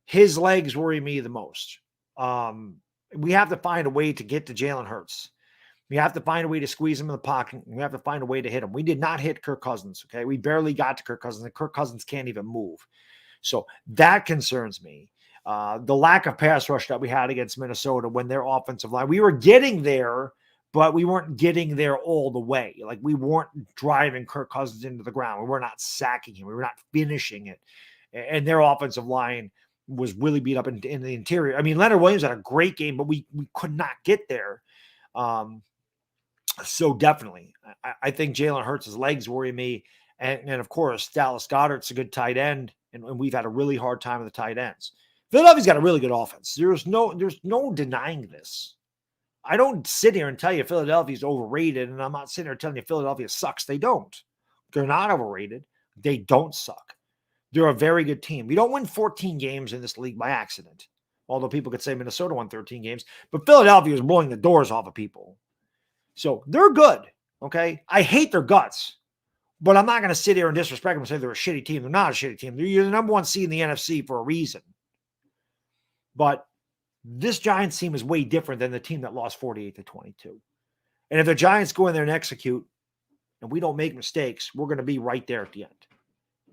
His legs worry me the most. We have to find a way to get to Jalen Hurts. We have to find a way to squeeze him in the pocket. We have to find a way to hit him. We did not hit Kirk Cousins, okay? We barely got to Kirk Cousins, and Kirk Cousins can't even move. So that concerns me. The lack of pass rush that we had against Minnesota when their offensive line, we were getting there, but we weren't getting there all the way. Like, we weren't driving Kirk Cousins into the ground. We were not sacking him. We were not finishing it. And their offensive line was really beat up in the interior. I mean, Leonard Williams had a great game, but we could not get there. So definitely, I think Jalen Hurts' legs worry me. And of course, Dallas Goedert's a good tight end, and we've had a really hard time with the tight ends. Philadelphia's got a really good offense. There's no denying this. I don't sit here and tell you Philadelphia's overrated, and I'm not sitting here telling you Philadelphia sucks. They don't. They're not overrated. They don't suck. They're a very good team. We don't win 14 games in this league by accident, although people could say Minnesota won 13 games, but Philadelphia is blowing the doors off of people. So they're good, okay? I hate their guts, but I'm not going to sit here and disrespect them and say they're a shitty team. They're not a shitty team. They're the number one seed in the NFC for a reason. But this Giants team is way different than the team that lost 48-22. And if the Giants go in there and execute, and we don't make mistakes, we're going to be right there at the end.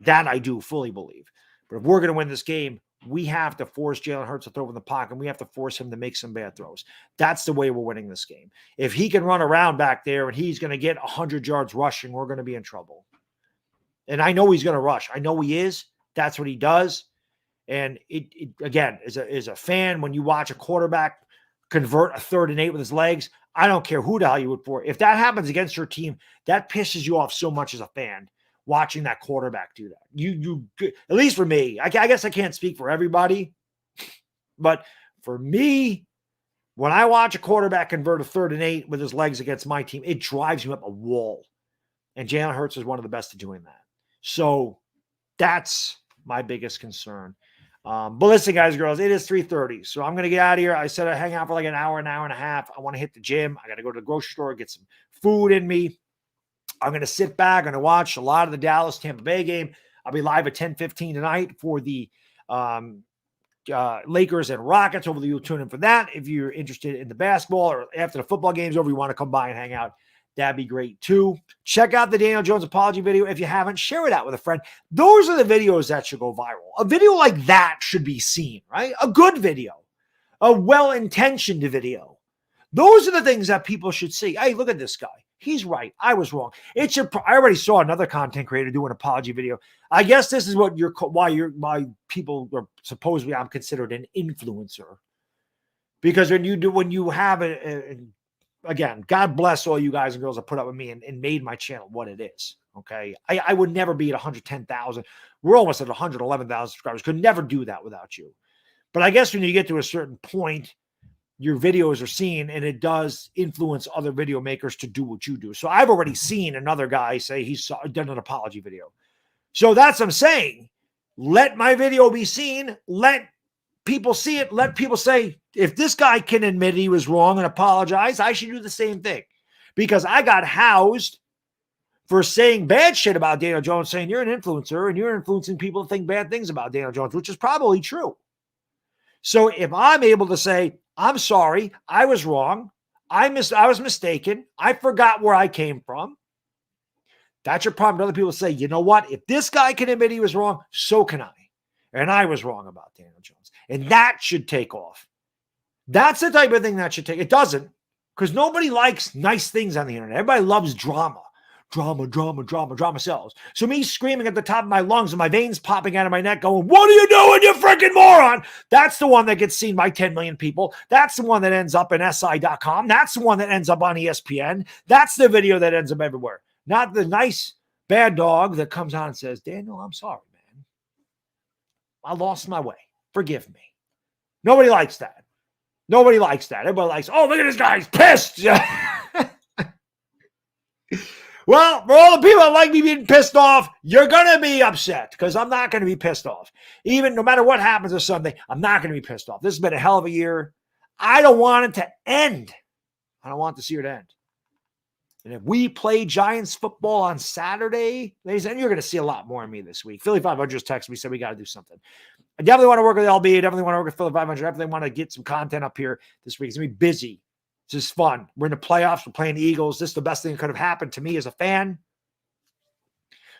That I do fully believe. But if we're going to win this game, we have to force Jalen Hurts to throw in the pocket, and we have to force him to make some bad throws. That's the way we're winning this game. If he can run around back there and he's going to get 100 yards rushing, we're going to be in trouble. And I know he's going to rush. I know he is. That's what he does. And it again, as a fan, when you watch a quarterback convert a 3rd and 8 with his legs, I don't care who the hell you would for. If that happens against your team, that pisses you off so much as a fan, watching that quarterback do that. You at least for me, I guess I can't speak for everybody, but for me, when I watch a quarterback convert a 3rd and 8 with his legs against my team, it drives me up a wall. And Jalen Hurts is one of the best at doing that. So that's my biggest concern. But listen, guys and girls, it is 3:30. So I'm going to get out of here. I said I'd hang out for like an hour and a half. I want to hit the gym. I got to go to the grocery store, get some food in me. I'm going to sit back. I'm going to watch a lot of the Dallas-Tampa Bay game. I'll be live at 10:15 tonight for the Lakers and Rockets. Hopefully you'll tune in for that. If you're interested in the basketball or after the football game's over, you want to come by and hang out, that'd be great too. Check out the Daniel Jones apology video. If you haven't, share it out with a friend. Those are the videos that should go viral. A video like that should be seen, right? A good video, a well-intentioned video. Those are the things that people should see. Hey, look at this guy. He's right. I was wrong. I already saw another content creator do an apology video. I guess this is what why people are supposedly I'm considered an influencer, because when you have again, God bless all you guys and girls that put up with me and made my channel what it is. Okay, I would never be at 110,000. We're almost at 111,000 subscribers. Could never do that without you. But I guess when you get to a certain point, your videos are seen, and it does influence other video makers to do what you do. So I've already seen another guy say he's done an apology video. So that's what I'm saying. Let my video be seen. Let people see it. Let people say, if this guy can admit he was wrong and apologize, I should do the same thing. Because I got housed for saying bad shit about Daniel Jones, saying you're an influencer and you're influencing people to think bad things about Daniel Jones, which is probably true. So if I'm able to say, I'm sorry, I was wrong, I was mistaken, I forgot where I came from, that's your problem. Other people say, you know what? If this guy can admit he was wrong, so can I. And I was wrong about Daniel Jones. And that should take off. That's the type of thing that should take. It doesn't, because nobody likes nice things on the internet. Everybody loves drama. Drama sells. So me screaming at the top of my lungs and my veins popping out of my neck going, what are you doing, you freaking moron? That's the one that gets seen by 10 million people. That's the one that ends up in SI.com. That's the one that ends up on ESPN. That's the video that ends up everywhere. Not the nice bad dog that comes on and says, Daniel, I'm sorry, man. I lost my way. Forgive me. Nobody likes that. Nobody likes that. Everybody likes, oh, look at this guy. He's pissed. Well, for all the people that like me being pissed off, you're going to be upset, because I'm not going to be pissed off. Even no matter what happens this Sunday, I'm not going to be pissed off. This has been a hell of a year. I don't want it to end. I don't want to see it end. And if we play Giants football on Saturday, ladies, and you're going to see a lot more of me this week. Philly 500 just texted me, said we got to do something. I definitely want to work with LB. I definitely want to work with Philly 500. I definitely want to get some content up here this week. It's going to be busy. It's just fun. We're in the playoffs. We're playing the Eagles. This is the best thing that could have happened to me as a fan.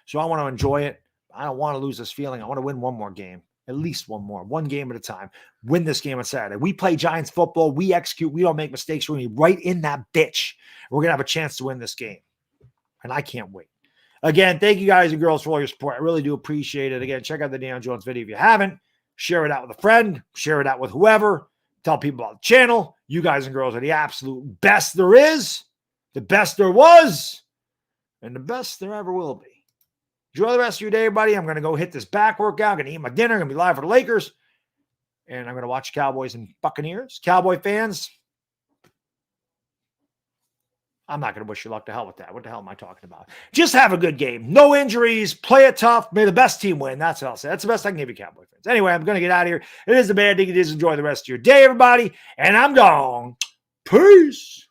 So I want to enjoy it. I don't want to lose this feeling. I want to win one more game, at least one more, one game at a time. Win this game on Saturday. We play Giants football. We execute. We don't make mistakes. We're going to be right in that bitch. We're going to have a chance to win this game. And I can't wait. Again, thank you guys and girls for all your support. I really do appreciate it. Again, check out the Daniel Jones video if you haven't. Share it out with a friend. Share it out with whoever. Tell people about the channel. You guys and girls are the absolute best there is, the best there was, and the best there ever will be. Enjoy the rest of your day, everybody. I'm going to go hit this back workout. I'm going to eat my dinner. I'm going to be live for the Lakers. And I'm going to watch Cowboys and Buccaneers. Cowboy fans, I'm not going to wish you luck. To hell with that. What the hell am I talking about? Just have a good game. No injuries. Play it tough. May the best team win. That's what I'll say. That's the best I can give you, Cowboy fans. Anyway, I'm going to get out of here. It is the Bad Diggity. Enjoy the rest of your day, everybody. And I'm gone. Peace.